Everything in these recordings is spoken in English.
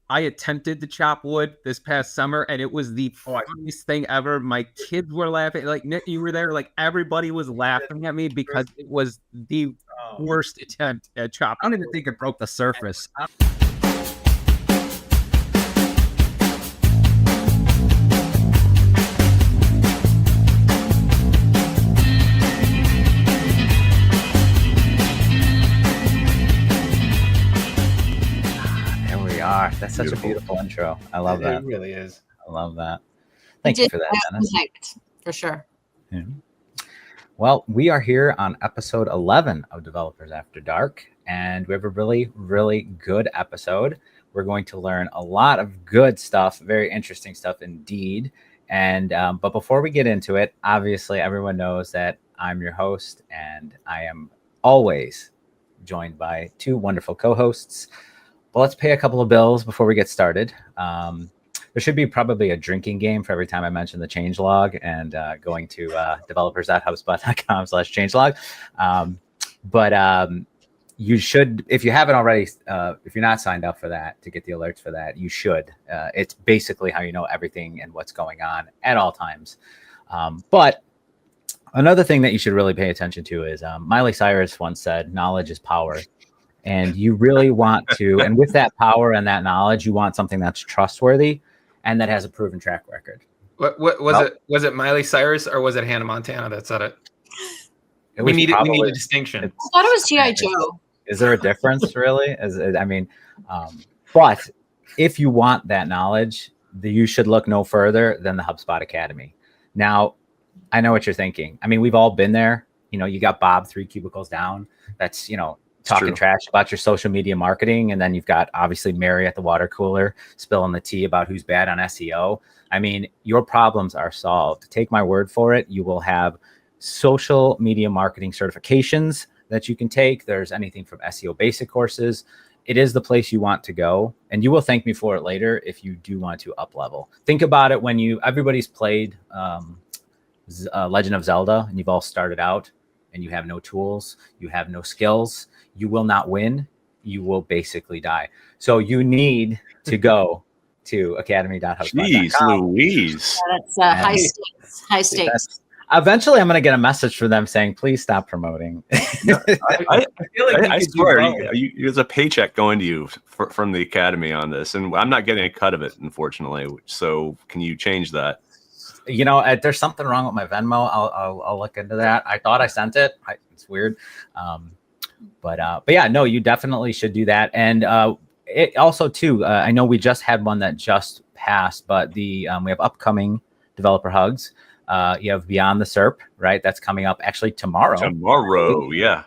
I attempted to chop wood this past summer, and it was the funniest thing ever. My kids were laughing. Like, Nick, you were there. Like, everybody was laughing at me because it was the worst attempt at chopping. I don't even think it broke the surface. That's such a beautiful intro. I love that. It really is. I love that. Thank you for that, Dennis. For sure. Yeah. Well, we are here on episode 11 of Developers After Dark, and we have a really, really good episode. We're going to learn a lot of good stuff, very interesting stuff indeed. And but before we get into it, obviously everyone knows that I'm your host, and I am always joined by two wonderful co-hosts. Well, let's pay a couple of bills before we get started. There should be probably a drinking game for every time I mention the changelog and going to developers.hubspot.com/changelog. But you should, if you haven't already, if you're not signed up for that to get the alerts for that, you should. It's basically how you know everything and what's going on at all times. But another thing that you should really pay attention to is Miley Cyrus once said, "Knowledge is power." And you really want to, and with that power and that knowledge, you want something that's trustworthy and that has a proven track record. What was it? Was it Miley Cyrus or was it Hannah Montana that said it? We need a distinction. I thought it was G.I. Joe. Is there a difference, really? But if you want that knowledge, you should look no further than the HubSpot Academy. Now, I know what you're thinking. I mean, we've all been there. You know, you got Bob 3 cubicles down. That's, talking trash about your social media marketing. And then you've got obviously Mary at the water cooler spilling the tea about who's bad on SEO. I mean, your problems are solved. Take my word for it. You will have social media marketing certifications that you can take. There's anything from SEO basic courses. It is the place you want to go. And you will thank me for it later if you do want to up level. Think about it when everybody's played Legend of Zelda and you've all started out and you have no tools, you have no skills. You will not win. You will basically die. So you need to go to academy.hubspot.com. Jeez Louise. Yeah, that's high stakes. Eventually, I'm going to get a message from them saying, please stop promoting. I feel like I swear, there's a paycheck going to you from the Academy on this. And I'm not getting a cut of it, unfortunately. So can you change that? There's something wrong with my Venmo. I'll look into that. I thought I sent it. It's weird. But yeah, no, you definitely should do that. And it also too, I know we just had one that just passed, but we have upcoming developer hugs. You have Beyond the SERP, right? That's coming up actually tomorrow. Yeah.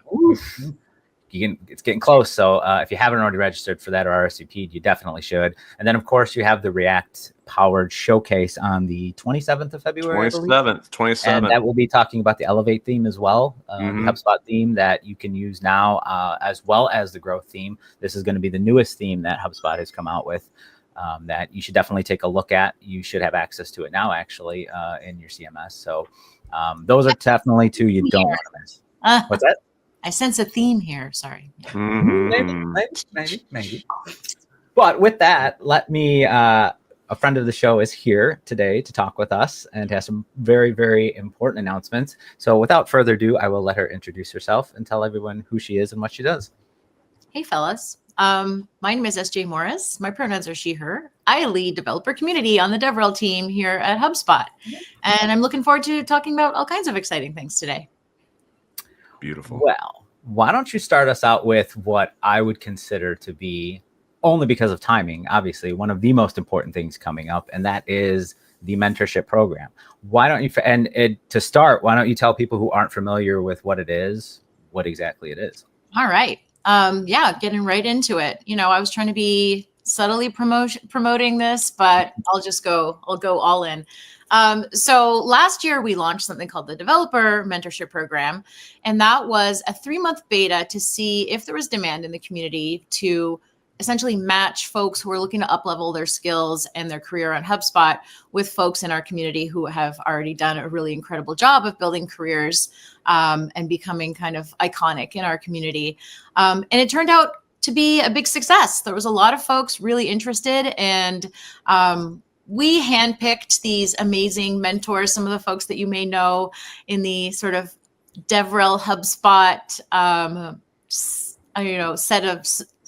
It's getting close. So if you haven't already registered for that or RSVP'd, you definitely should. And then of course you have the React powered showcase on the 27th of February. 27th. And that will be talking about the Elevate theme as well, the HubSpot theme that you can use now, as well as the growth theme. This is going to be the newest theme that HubSpot has come out with, that you should definitely take a look at. You should have access to it now, actually, in your CMS. So those are definitely two you don't want to miss. What's that? I sense a theme here. Sorry. Maybe. But with that, let me, a friend of the show is here today to talk with us and has some very, very important announcements. So without further ado, I will let her introduce herself and tell everyone who she is and what she does. Hey, fellas. My name is SJ Morris. My pronouns are she, her. I lead developer community on the DevRel team here at HubSpot. And I'm looking forward to talking about all kinds of exciting things today. Beautiful. Well, why don't you start us out with what I would consider to be, only because of timing, obviously, one of the most important things coming up, and that is the mentorship program. Why don't you, to start, why don't you tell people who aren't familiar with what it is, what exactly it is? All right. Getting right into it. I was trying to be subtly promoting this, but I'll go all in. So last year we launched something called the Developer Mentorship Program, and that was a 3-month beta to see if there was demand in the community to essentially match folks who are looking to uplevel their skills and their career on HubSpot with folks in our community who have already done a really incredible job of building careers and becoming kind of iconic in our community. And it turned out to be a big success. There was a lot of folks really interested, and we handpicked these amazing mentors, some of the folks that you may know in the sort of DevRel HubSpot, set of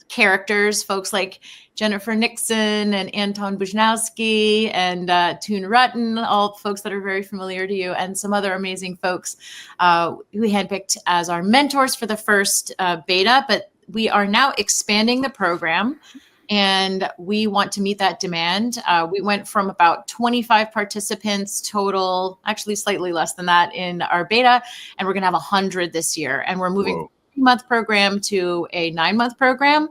characters, folks like Jennifer Nixon and Anton Bujnowski and Toon Rutten, all folks that are very familiar to you, and some other amazing folks who we handpicked as our mentors for the first beta. But we are now expanding the program, and we want to meet that demand. We went from about 25 participants total, actually slightly less than that in our beta, and we're going to have 100 this year. And we're moving from a 3-month program to a 9-month program.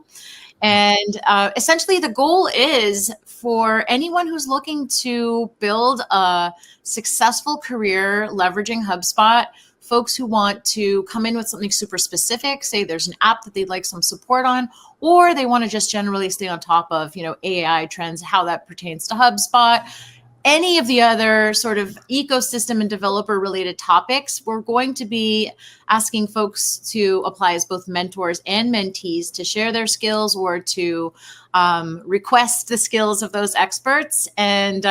And essentially the goal is for anyone who's looking to build a successful career leveraging HubSpot, folks who want to come in with something super specific, say there's an app that they'd like some support on, or they want to just generally stay on top of, AI trends, how that pertains to HubSpot, any of the other sort of ecosystem and developer related topics. We're going to be asking folks to apply as both mentors and mentees to share their skills or to request the skills of those experts. And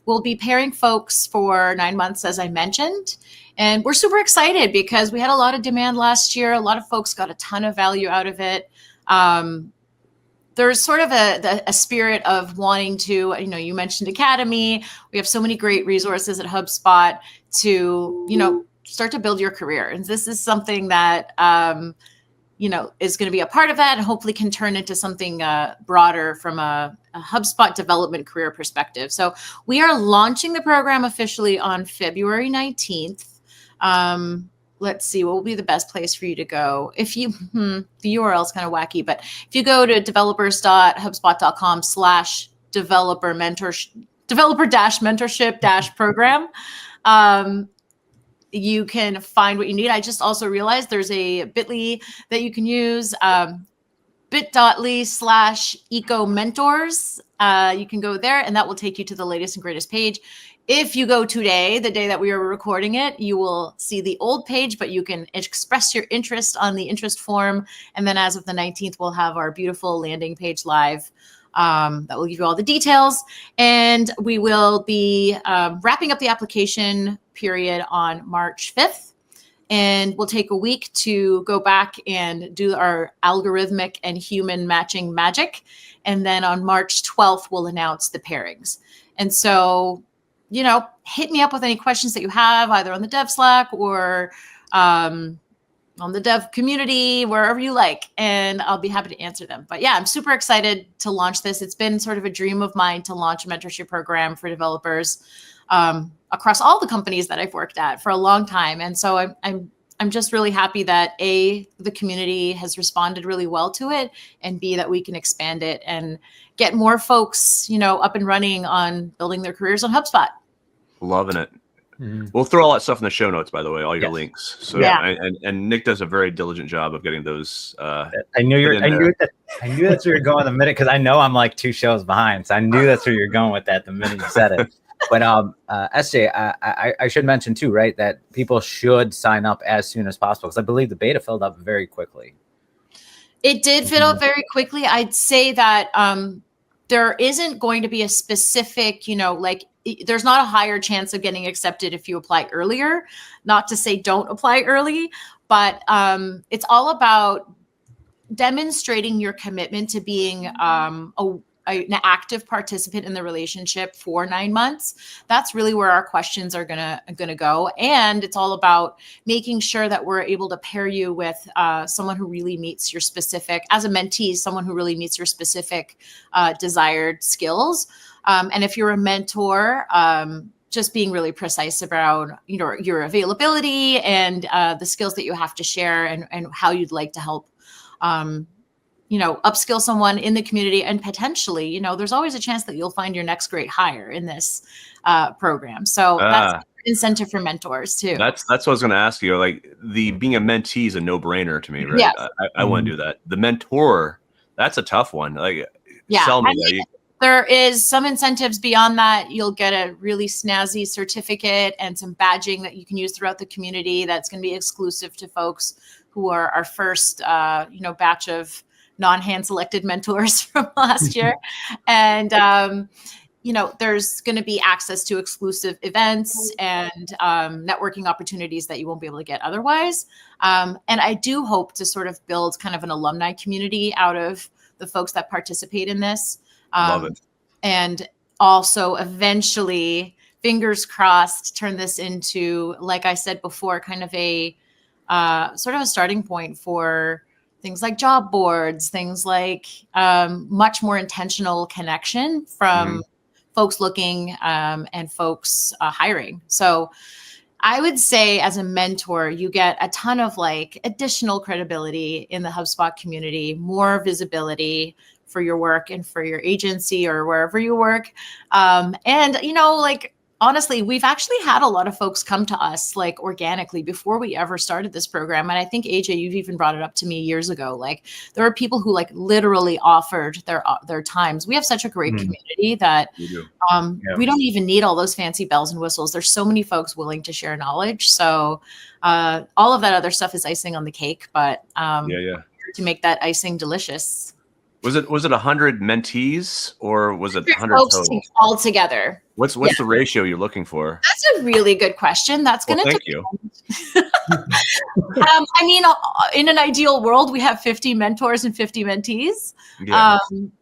we'll be pairing folks for 9 months, as I mentioned. And we're super excited because we had a lot of demand last year. A lot of folks got a ton of value out of it. There's sort of a spirit of wanting to, you mentioned Academy. We have so many great resources at HubSpot to, start to build your career. And this is something that, is going to be a part of that and hopefully can turn into something broader from a HubSpot development career perspective. So we are launching the program officially on February 19th. Let's see, what will be the best place for you to go? If you, the URL is kind of wacky, but if you go to developer-mentorship-program, you can find what you need. I just also realized there's a bit.ly that you can use, bit.ly/eco-mentors. You can go there and that will take you to the latest and greatest page. If you go today, the day that we are recording it, you will see the old page, but you can express your interest on the interest form. And then as of the 19th, we'll have our beautiful landing page live that will give you all the details. And we will be wrapping up the application period on March 5th. And we'll take a week to go back and do our algorithmic and human matching magic. And then on March 12th, we'll announce the pairings. And so, hit me up with any questions that you have, either on the Dev Slack or on the Dev community, wherever you like, and I'll be happy to answer them. But yeah, I'm super excited to launch this. It's been sort of a dream of mine to launch a mentorship program for developers across all the companies that I've worked at for a long time. And so I'm just really happy that A, the community has responded really well to it, and B, that we can expand it and get more folks, up and running on building their careers on HubSpot. Loving it. Mm-hmm. We'll throw all that stuff in the show notes, by the way, all your links. So and Nick does a very diligent job of getting those. I knew that's where you're going the minute, because I know I'm like 2 shows behind. So I knew that's where you're going with that the minute you said it. But SJ, I should mention too, right, that people should sign up as soon as possible, because I believe the beta filled up very quickly. It did fill up very quickly. I'd say that there isn't going to be a specific, there's not a higher chance of getting accepted if you apply earlier. Not to say don't apply early, but it's all about demonstrating your commitment to being an active participant in the relationship for 9 months. That's really where our questions are gonna go. And it's all about making sure that we're able to pair you with someone who really meets your specific, as a mentee, someone who really meets your specific desired skills. And if you're a mentor, just being really precise about your availability and the skills that you have to share and how you'd like to help upskill someone in the community, and potentially, there's always a chance that you'll find your next great hire in this program. So that's an incentive for mentors too. That's what I was going to ask you. Like, the being a mentee is a no-brainer to me, right? Yes. I want to do that. The mentor, that's a tough one. Like, sell me that. There is some incentives beyond that. You'll get a really snazzy certificate and some badging that you can use throughout the community. That's going to be exclusive to folks who are our first, batch of non-hand selected mentors from last year. And, there's going to be access to exclusive events and networking opportunities that you won't be able to get otherwise. And I do hope to sort of build kind of an alumni community out of the folks that participate in this. Love it. And also eventually, fingers crossed, turn this into, like I said before, kind of a sort of a starting point for things like job boards, things like much more intentional connection from folks looking and folks hiring. So I would say as a mentor, you get a ton of like additional credibility in the HubSpot community, more visibility for your work and for your agency or wherever you work. And, honestly, we've actually had a lot of folks come to us like organically before we ever started this program. And I think, AJ, you've even brought it up to me years ago. Like there are people who like literally offered their times. We have such a great community that we don't even need all those fancy bells and whistles. There's so many folks willing to share knowledge. So all of that other stuff is icing on the cake, but to make that icing delicious. Was it 100 mentees or was it 100 total? All together. What's the ratio you're looking for? That's a really good question. That's going to thank you. In an ideal world, we have 50 mentors and 50 mentees. Yeah.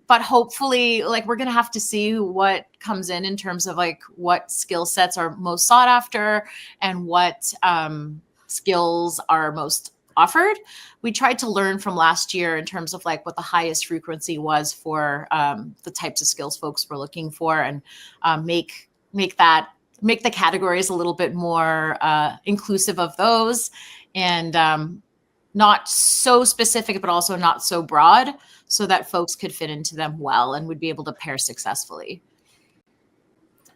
But hopefully, like we're going to have to see what comes in terms of like what skill sets are most sought after and what skills are most offered. We tried to learn from last year in terms of like what the highest frequency was for the types of skills folks were looking for, and make the categories a little bit more inclusive of those, and not so specific, but also not so broad, so that folks could fit into them well and would be able to pair successfully.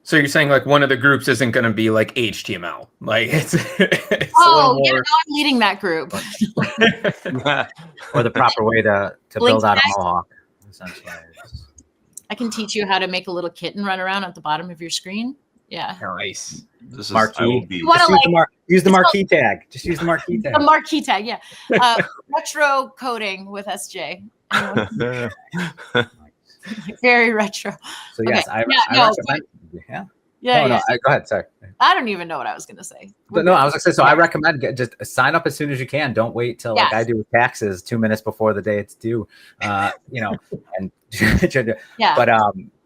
So you're saying like one of the groups isn't going to be like HTML, like it's now I'm leading that group. Or the proper way to build out a mohawk. Essentially, I can teach you how to make a little kitten run around at the bottom of your screen. Yeah. Nice. This marquee. Use the marquee tag. Just use the marquee tag. The marquee tag, yeah. Retro coding with SJ. Very retro. So yes, okay. I recommend. Go ahead. Sorry. I don't even know what I was going to say. But no, I was going to say, so I recommend just sign up as soon as you can. Don't wait till like I do with taxes 2 minutes before the day it's due. And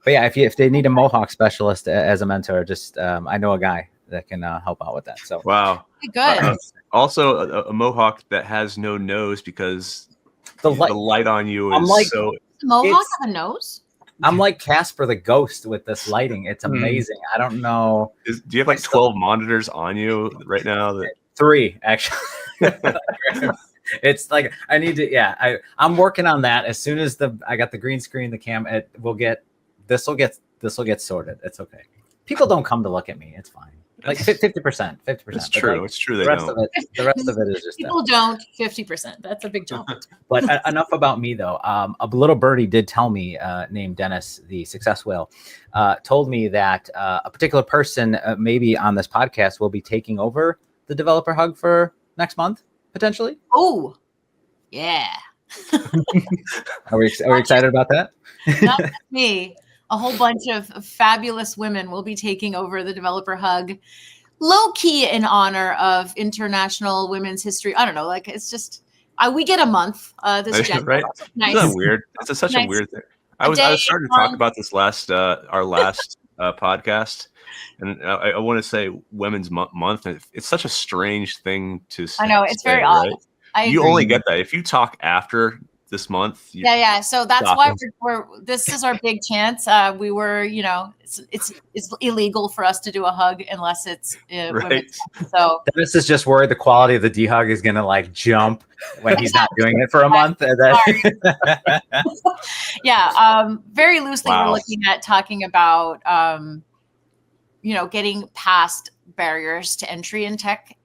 but yeah, if they need a mohawk specialist as a mentor, just I know a guy that can help out with that. So wow, good. Also, a mohawk that has no nose because the light on you is like, so. Does the mohawk have a nose? I'm like Casper the Ghost with this lighting. It's amazing. I don't know. Do you have like 12 monitors on you right now? 3 actually. It's like I need to. I'm working on that. As soon as I got the green screen, the cam, this will get sorted. It's okay. People don't come to look at me. It's fine. Like 50%. It's true. Like, it's true. They the rest don't. The rest of it is just people don't 50%. That's a big jump. But enough about me though. A little birdie did tell me, named Dennis, the success whale, told me that a particular person, maybe on this podcast, will be taking over the developer hug for next month potentially. Oh, yeah. Are we excited about that? Not me. A whole bunch of fabulous women will be taking over the developer hug, low key in honor of International Women's History. I don't know, like it's just we get a month. This right? Nice. Isn't that weird? It's such a weird thing. I was starting to talk about this our last podcast, and I want to say Women's Month. It's such a strange thing to say. I know it's very odd. Right? You only get that if you talk after this month. So that's why this is our big chance. We were, it's illegal for us to do a hug unless it's right. So this is just worried the quality of the D-hug is going to like jump when he's not doing it for a month. And then very loosely we're looking at talking about, getting past barriers to entry in tech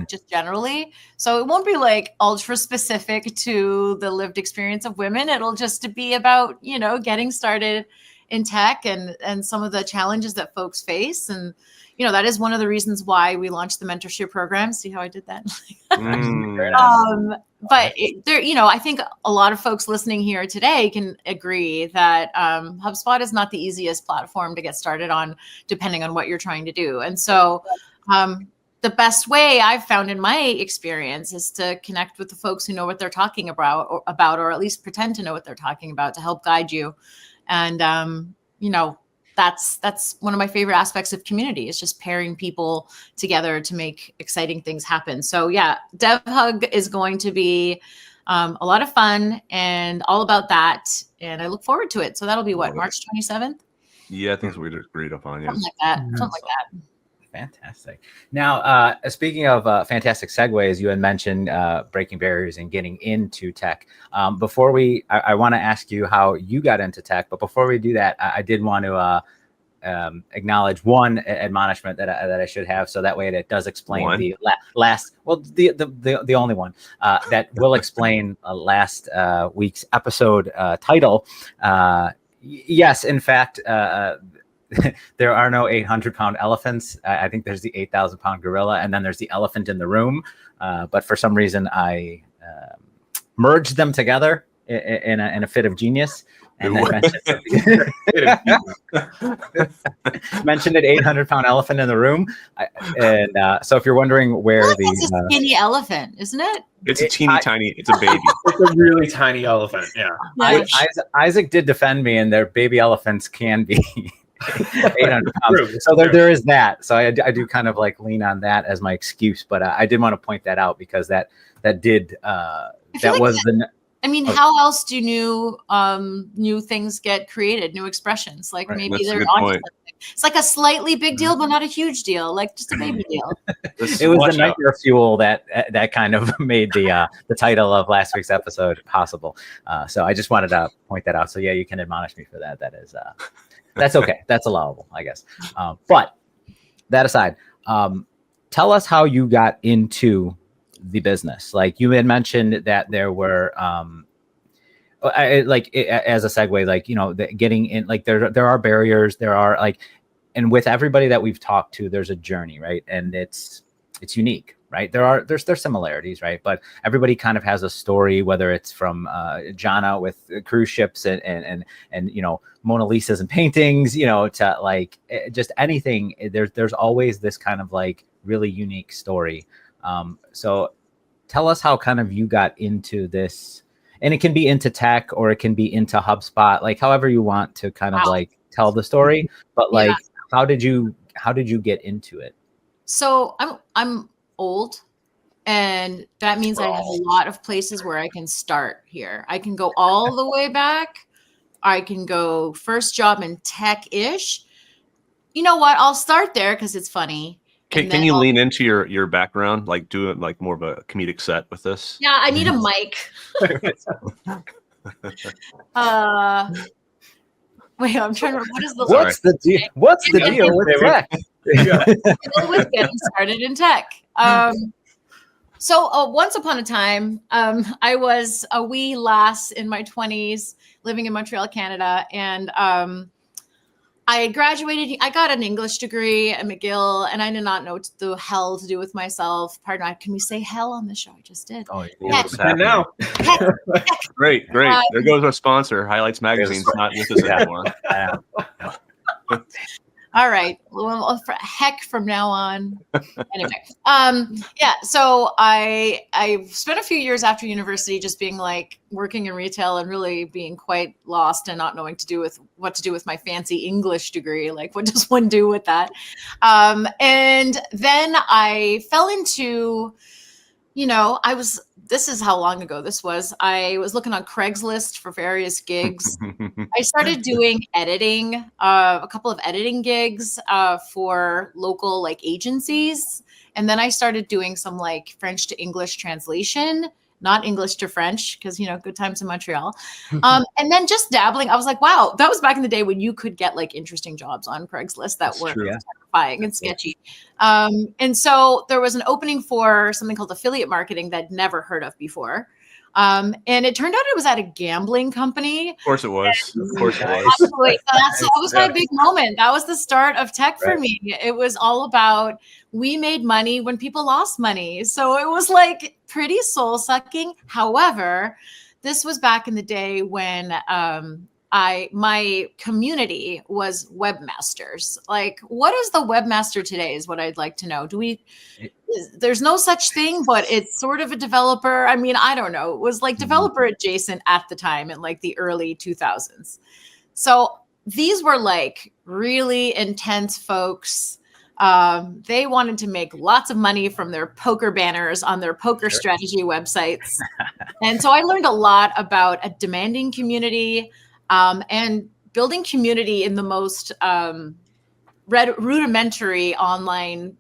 just generally. So it won't be like ultra specific to the lived experience of women. It'll just be about, getting started in tech and some of the challenges that folks face. And, that is one of the reasons why we launched the mentorship program. See how I did that? but there, I think a lot of folks listening here today can agree that HubSpot is not the easiest platform to get started on, depending on what you're trying to do. And so the best way I've found in my experience is to connect with the folks who know what they're talking about, or at least pretend to know what they're talking about, to help guide you. And, that's one of my favorite aspects of community, is just pairing people together to make exciting things happen. So yeah, DevHug is going to be a lot of fun and all about that. And I look forward to it. So that'll be what, March 27th? Yeah, I think it's what we agreed upon. Yeah. Something like that. Something like that. Fantastic. Now, speaking of fantastic segues, you had mentioned breaking barriers and getting into tech. Before I want to ask you how you got into tech, but before we do that, I did want to acknowledge one admonishment that I should have, so that way it does explain the only one that will explain last week's episode title. Yes, in fact. There are no 800-pound elephants. I think there's the 8,000-pound gorilla, and then there's the elephant in the room. But for some reason, I merged them together in a fit of genius, and then mentioned an 800-pound elephant in the room. So if you're wondering where it's a skinny elephant, isn't it? It's a teeny tiny. It's a baby. It's a really tiny elephant. Yeah. Isaac did defend me, and their baby elephants can be 800 pounds. So there is that. So I do kind of like lean on that as my excuse, but I did want to point that out because that did that was the. I mean, how else do new things get created? New expressions, like maybe they're on something. It's like a slightly big deal, but not a huge deal, like just a baby deal. It was the nightmare fuel that kind of made the title of last week's episode possible. So I just wanted to point that out. So yeah, you can admonish me for that. That is. That's okay. That's allowable, I guess. But that aside, tell us how you got into the business. Like you had mentioned that there were, as a segue, like, getting in, like there are barriers, there are like, and with everybody that we've talked to, there's a journey, right? And it's unique, right? There's similarities, right? But everybody kind of has a story, whether it's from Jana with cruise ships and Mona Lisas and paintings, to like just anything. There's always this kind of like really unique story. So tell us how kind of you got into this, and it can be into tech or it can be into HubSpot, like however you want to kind of like tell the story, but like, how did you get into it? So I'm old, and that means I have a lot of places where I can start here. I can go all the way back. I can go first job in tech-ish. You know what? I'll start there because it's funny. Can you lean into your background, like do it like more of a comedic set with this? Yeah, I need a mic. Wait, I'm trying to. What is the? What's the deal? What's the deal with tech? With getting started in tech. So once upon a time, I was a wee lass in my 20s, living in Montreal, Canada, and I graduated. I got an English degree at McGill, and I did not know what the hell to do with myself. Pardon me, can we say hell on the show? I just did. Oh, yeah. Now. Great. There goes our sponsor, Highlights Magazine's not with us anymore. All right. Well, heck from now on. Anyway. So I spent a few years after university just being like working in retail and really being quite lost and not knowing what to do with my fancy English degree. Like, what does one do with that? And then I fell into, this is how long ago this was. I was looking on Craigslist for various gigs. I started doing editing, a couple of editing gigs for local like agencies. And then I started doing some like French to English translation, not English to French, because, good times in Montreal. And then just dabbling. I was like, wow, that was back in the day when you could get like interesting jobs on Craigslist that were terrifying and sketchy. And so there was an opening for something called affiliate marketing that I'd never heard of before. And it turned out it was at a gambling company. Of course it was. Of course it was. Absolutely. So that was my big moment. That was the start of tech for me. It was all about, we made money when people lost money. So it was like pretty soul sucking. However, this was back in the day when my community was webmasters. Like, what is the webmaster today is what I'd like to know. There's no such thing, but it's sort of a developer. I mean, I don't know. It was like developer adjacent at the time in like the early 2000s. So these were like really intense folks. They wanted to make lots of money from their poker banners on their poker strategy websites. And so I learned a lot about a demanding community, and building community in the most rudimentary online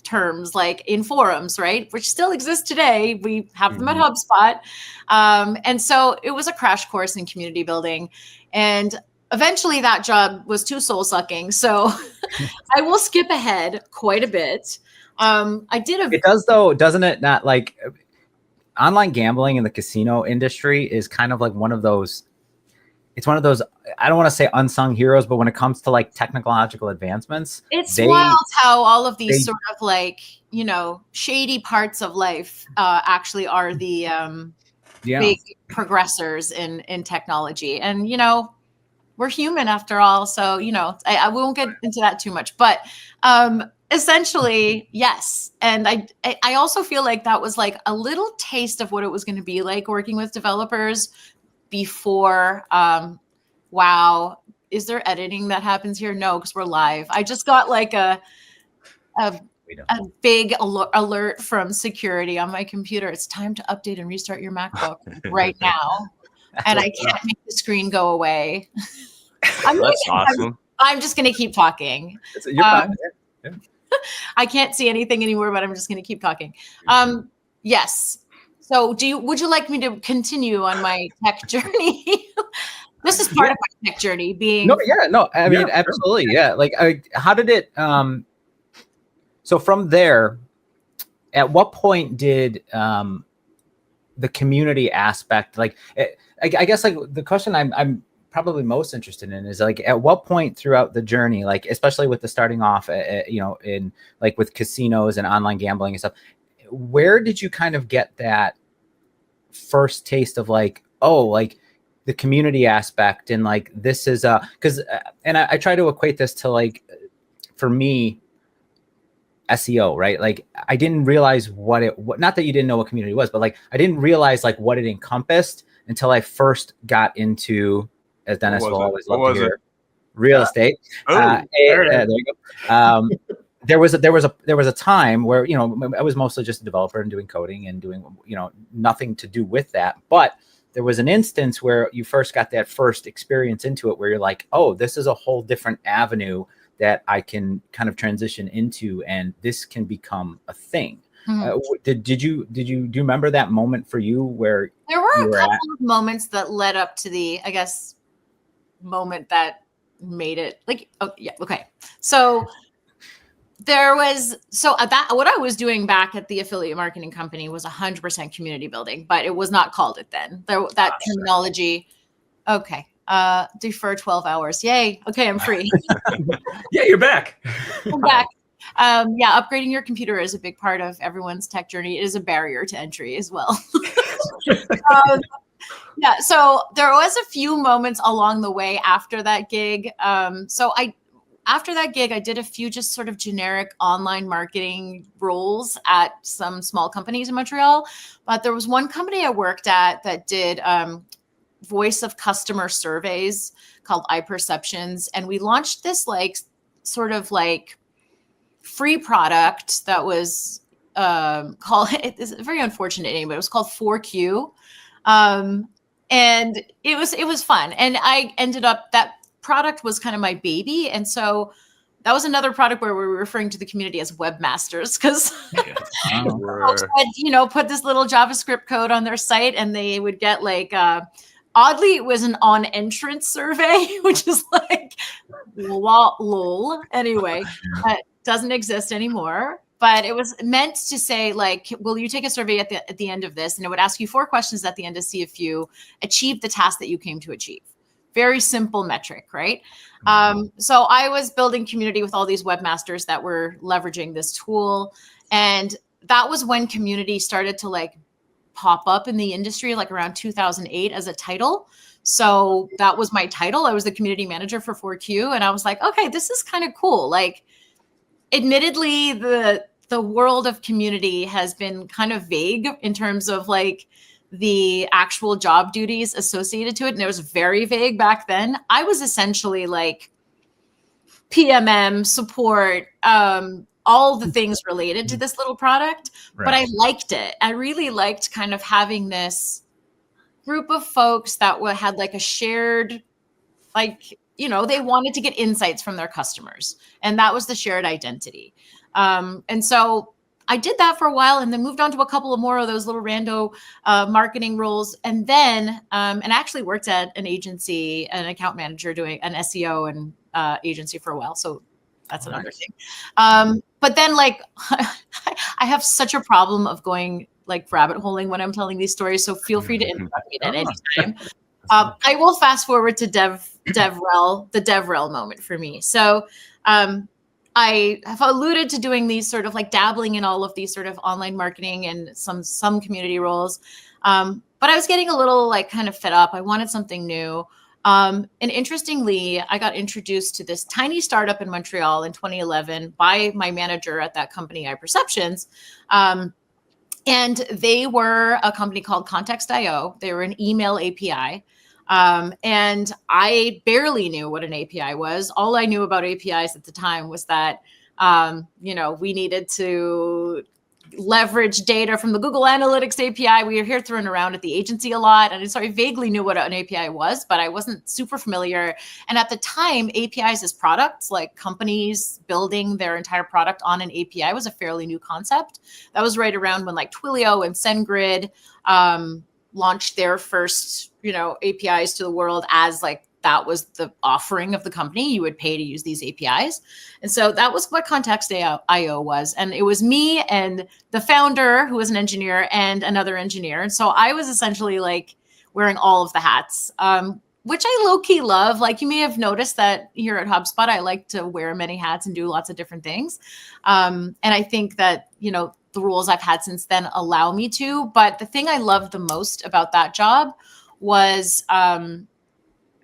terms, like in forums, right? Which still exist today. We have them at HubSpot. And so it was a crash course in community building. And eventually that job was too soul sucking. So I will skip ahead quite a bit. It does though, doesn't it? Not like online gambling in the casino industry is kind of like one of those, I don't want to say unsung heroes, but when it comes to like technological advancements, it's wild how all of these sort of like, shady parts of life actually are the big progressors in technology. And, we're human after all. So, I won't get into that too much, but essentially, yes. And I also feel like that was like a little taste of what it was going to be like working with developers before. Wow. Is there editing that happens here? No, because we're live. I just got like a big alert from security on my computer. It's time to update and restart your MacBook right now. And I can't make the screen go away. That's awesome. I'm just going to keep talking. You're fine. Yeah. I can't see anything anymore, but I'm just going to keep talking. Yes. So would you like me to continue on my tech journey? This is part of my tech journey being. I mean, absolutely. Yeah. Like, how did it, so from there, at what point did the community aspect, like, I guess like the question I'm probably most interested in is like, at what point throughout the journey, like, especially with the starting off, in like with casinos and online gambling and stuff, where did you kind of get that first taste of like, oh, like the community aspect and like, this is because, and I try to equate this to like, for me, SEO, right? Like I didn't realize not that you didn't know what community was, but like, I didn't realize like what it encompassed until I first got into, as Dennis will always love to hear, real estate. There you go. There was a time where, I was mostly just a developer and doing coding and doing, nothing to do with that. But there was an instance where you first got that first experience into it where you're like, oh, this is a whole different avenue that I can kind of transition into, and this can become a thing. Do you remember that moment for you where there were a couple of moments that led up to the, I guess, moment that made it like, oh yeah. Okay. So what I was doing back at the affiliate marketing company was 100% community building, but it was not called it then. That terminology. Okay. Defer 12 hours. Yay. Okay. I'm free. Yeah. You're back. I'm back. Upgrading your computer is a big part of everyone's tech journey. It is a barrier to entry as well. So there was a few moments along the way after that gig. After that gig, I did a few just sort of generic online marketing roles at some small companies in Montreal. But there was one company I worked at that did voice of customer surveys called iPerceptions. And we launched this like sort of like free product that was called, it's a very unfortunate name, but it was called 4Q. And it was fun. And I ended up, that product was kind of my baby. And so that was another product where we were referring to the community as webmasters because folks would, put this little JavaScript code on their site and they would get like, oddly, it was an on-entrance survey, which is like, lol. Anyway, that doesn't exist anymore. but it was meant to say, like, will you take a survey at the end of this? And it would ask you 4 questions at the end to see if you achieved the task that you came to achieve. Very simple metric, right? So I was building community with all these webmasters that were leveraging this tool. And that was when community started to like pop up in the industry, like around 2008 as a title. So that was my title. I was the community manager for 4Q. And I was like, okay, this is kind of cool. Like, admittedly, the world of community has been kind of vague in terms of like the actual job duties associated to it. And it was very vague back then. I was essentially like PMM, support, all the things related to this little product, but I liked it. I really liked kind of having this group of folks that had like a shared, like, you know, they wanted to get insights from their customers, and that was the shared identity. And so I did that for a while, and then moved on to a couple of more of those little rando marketing roles. And then, and actually worked at an agency, an account manager doing an SEO and agency for a while. So that's another thing. But then like, I have such a problem of going like rabbit holing when I'm telling these stories. So feel free to interrupt me at any time. I will fast forward to DevRel, the DevRel moment for me. So I have alluded to doing these sort of like dabbling in all of these sort of online marketing and some community roles. But I was getting a little like kind of fed up. I wanted something new. And interestingly, I got introduced to this tiny startup in Montreal in 2011 by my manager at that company, iPerceptions. And they were a company called Context.io. They were an email API. And I barely knew what an API was. All I knew about APIs at the time was that, you know, we needed to leverage data from the Google Analytics API. We were here thrown around at the agency a lot. And so I vaguely knew what an API was, but I wasn't super familiar. And at the time, APIs as products, like companies building their entire product on an API, was a fairly new concept. That was right around when like Twilio and SendGrid launched their first, you know, APIs to the world as like, that was the offering of the company. You would pay to use these APIs. And so that was what Context.io was. And it was me and the founder, who was an engineer, and another engineer. And so I was essentially like wearing all of the hats, which I low-key love. Like you may have noticed that here at HubSpot, I like to wear many hats and do lots of different things. And I think that, you know, the roles I've had since then allow me to. But the thing I loved the most about that job was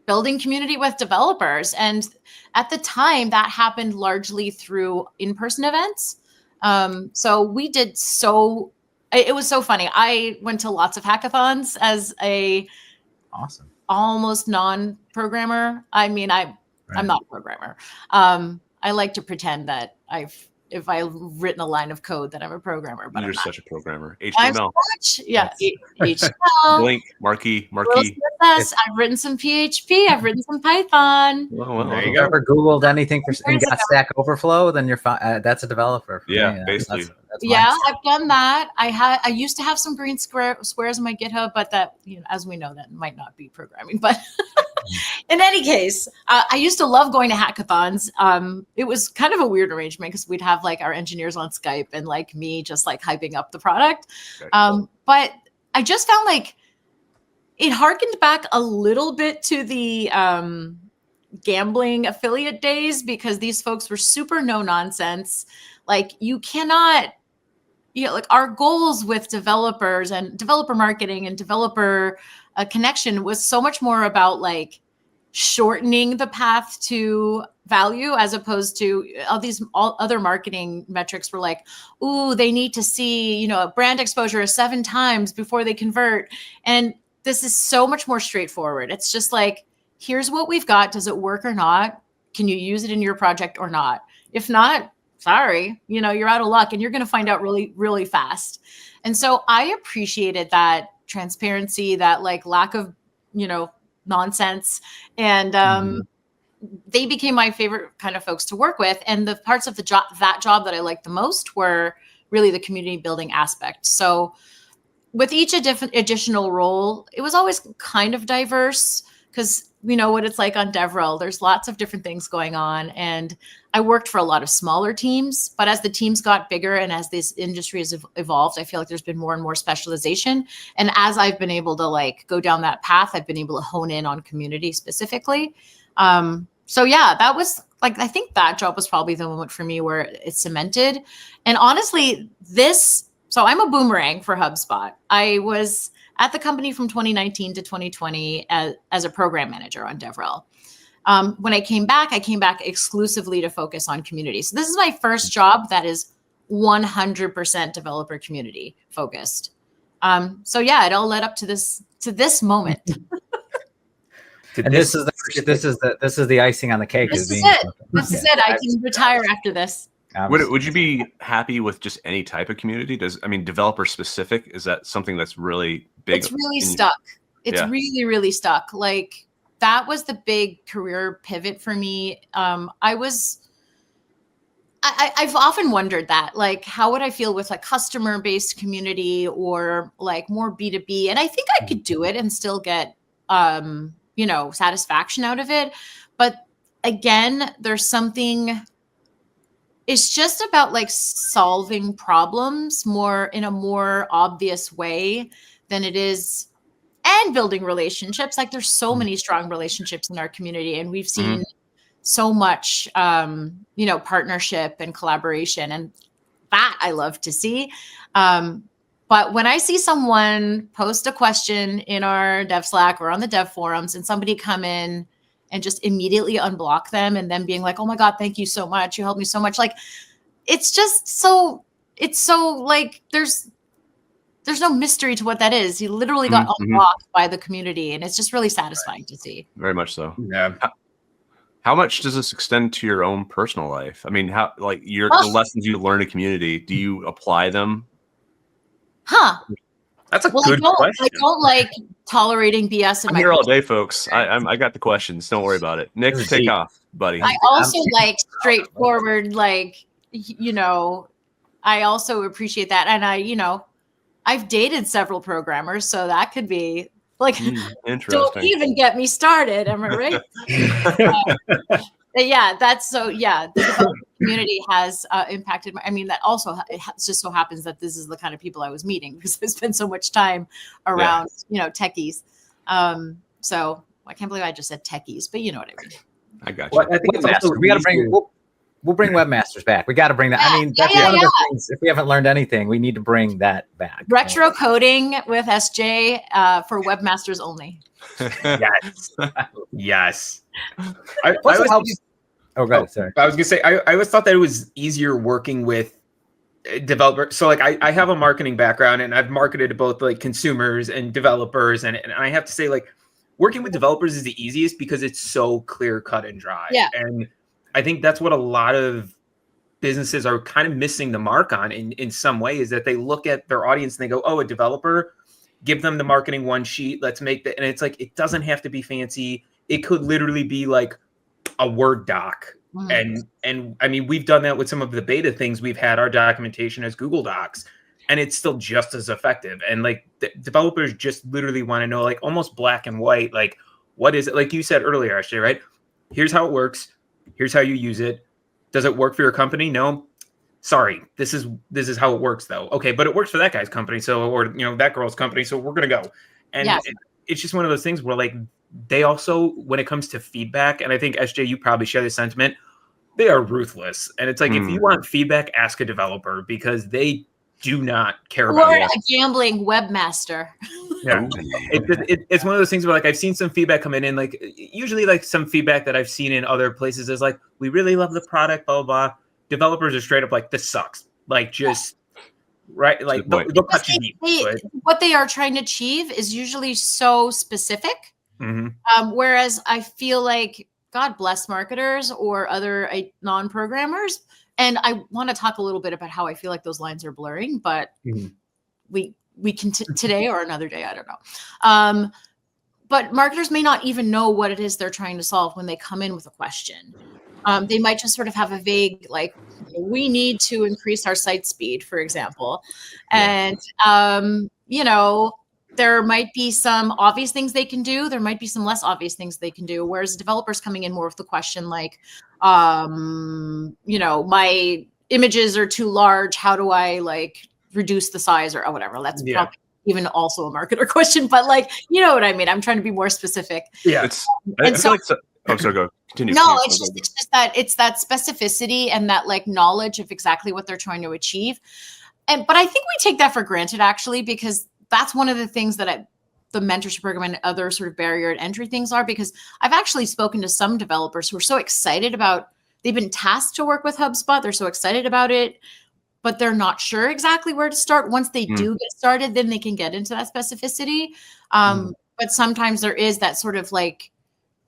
building community with developers. And at the time, that happened largely through in-person events. So we did it was so funny. I went to lots of hackathons as a almost non-programmer. I mean, I'm not a programmer. I like to pretend that if I've written a line of code that I'm a programmer, but you're I'm not. such a programmer. HTML. HTML. Blink, marquee. CSS. I've written some PHP. I've written some Python. Well, there you go. Ever Googled anything and got Stack Overflow? Then you're fine. That's a developer. Yeah, basically. That's yeah, I've done that. I used to have some green squares on my GitHub, but that, you know, as we know, that might not be programming. But in any case, I used to love going to hackathons. It was kind of a weird arrangement because we'd have like our engineers on Skype and like me just like hyping up the product. But I just found like it harkened back a little bit to the gambling affiliate days, because these folks were super no nonsense. Like you cannot, you know, like our goals with developers and developer marketing and developer connection was so much more about like shortening the path to value, as opposed to all other marketing metrics were like, ooh, they need to see, you know, brand exposure 7 times before they convert. And this is so much more straightforward. It's just like, here's what we've got. Does it work or not? Can you use it in your project or not? If not, sorry, you know, you're out of luck, and you're going to find out really, really fast. And so I appreciated that transparency, that like lack of, you know, nonsense. And they became my favorite kind of folks to work with. And the parts of that job that I liked the most were really the community building aspect. So with each additional role, it was always kind of diverse, because we know what it's like on DevRel. There's lots of different things going on. And I worked for a lot of smaller teams, but as the teams got bigger and as this industry has evolved, I feel like there's been more and more specialization. And as I've been able to like go down that path, I've been able to hone in on community specifically. So yeah, that was like, I think that job was probably the moment for me where it cemented. And honestly, so I'm a boomerang for HubSpot. I was at the company from 2019 to 2020 as a program manager on DevRel. When I came back exclusively to focus on community. So this is my first job that is 100% developer community focused. So yeah, it all led up to this moment. And this is the icing on the cake. This is it. This is it. I can retire after this. Would you be happy with just any type of community? Developer specific, is that something that's really big? It's really stuck. It's really, really stuck. Like that was the big career pivot for me. I've often wondered that, like, how would I feel with like customer-based community or like more B2B? And I think I could do it and still get, satisfaction out of it. But again, there's something, it's just about like solving problems in a more obvious way than it is, and building relationships. Like there's so many strong relationships in our community, and we've seen so much, partnership and collaboration, and that I love to see. But when I see someone post a question in our Dev Slack or on the Dev forums and somebody come in and just immediately unblock them and then being like, oh my God, thank you so much. You helped me so much. Like, it's so like, there's no mystery to what that is. He literally got unblocked by the community, and it's just really satisfying to see. Very much so. Yeah. How much does this extend to your own personal life? I mean, how, like the lessons you learn in community, do you apply them? That's a good question. I don't like tolerating BS in I'm my here all day, folks. I got the questions. Don't worry about it. Nick, take off, buddy. I also like straightforward, like, I also appreciate that. And I've dated several programmers, so that could be like, don't even get me started. Am I right? Yeah, the development community has impacted that also, it just so happens that this is the kind of people I was meeting because I spent so much time around, techies. So I can't believe I just said techies, but you know what I mean. I got you. Well, I think it's also, we'll bring webmasters back. We got to bring that. I mean, that's one of the things. If we haven't learned anything, we need to bring that back. Retro coding with SJ for webmasters only. Yes. I was gonna say I always thought that it was easier working with developers. So like I have a marketing background, and I've marketed to both like consumers and developers, and I have to say, like, working with developers is the easiest because it's so clear cut and dry. Yeah. And I think that's what a lot of businesses are kind of missing the mark on in some way, is that they look at their audience and they go, oh, a developer, give them the marketing one sheet. Let's make that. And it's like, it doesn't have to be fancy. It could literally be like a Word doc. And I mean, we've done that with some of the beta things. We've had our documentation as Google Docs, and it's still just as effective. And like developers just literally want to know, like, almost black and white, like, what is it? Like you said earlier, actually, right? Here's how it works. Here's how you use it. Does it work for your company? No. Sorry. This is how it works though. Okay. But it works for that guy's company. So, or, that girl's company. So we're going to go. And it's just one of those things where, like, they also, when it comes to feedback, and I think SJ, you probably share the sentiment, they are ruthless. And it's like, if you want feedback, ask a developer, because they do not care about it. Or a gambling webmaster. Yeah. It's one of those things where, like, I've seen some feedback coming in, like, usually like some feedback that I've seen in other places is like, we really love the product, blah, blah, blah. Developers are straight up like, this sucks. Like, just right. Like, they'll cut you deep. What they are trying to achieve is usually so specific. Whereas I feel like, God bless marketers or other non-programmers. And I want to talk a little bit about how I feel like those lines are blurring, but we can today or another day, I don't know. But marketers may not even know what it is they're trying to solve when they come in with a question. They might just sort of have a vague, like, we need to increase our site speed, for example. And, there might be some obvious things they can do. There might be some less obvious things they can do. Whereas developers coming in more with the question like, my images are too large. How do I like reduce the size or whatever? That's probably even also a marketer question, but like, you know what I mean? I'm trying to be more specific. Yeah. I feel like sorry, go continue. No, it's just that it's that specificity and that like knowledge of exactly what they're trying to achieve. But I think we take that for granted actually, because that's one of the things that the mentorship program and other sort of barrier to entry things are, because I've actually spoken to some developers who are so excited about, they've been tasked to work with HubSpot. They're so excited about it, but they're not sure exactly where to start. Once they do get started, then they can get into that specificity. But sometimes there is that sort of like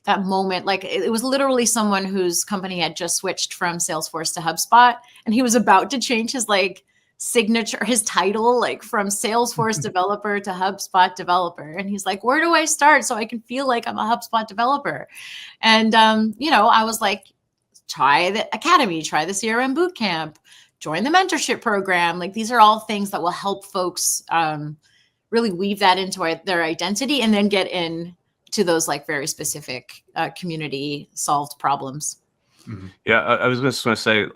that moment, like it was literally someone whose company had just switched from Salesforce to HubSpot, and he was about to change his like signature, his title, like from Salesforce developer to HubSpot developer. And he's like, where do I start so I can feel like I'm a HubSpot developer? And, I was like, try the academy, try the CRM bootcamp, join the mentorship program. Like these are all things that will help folks really weave that into their identity and then get in to those like very specific community solved problems. Yeah, I was just going to say,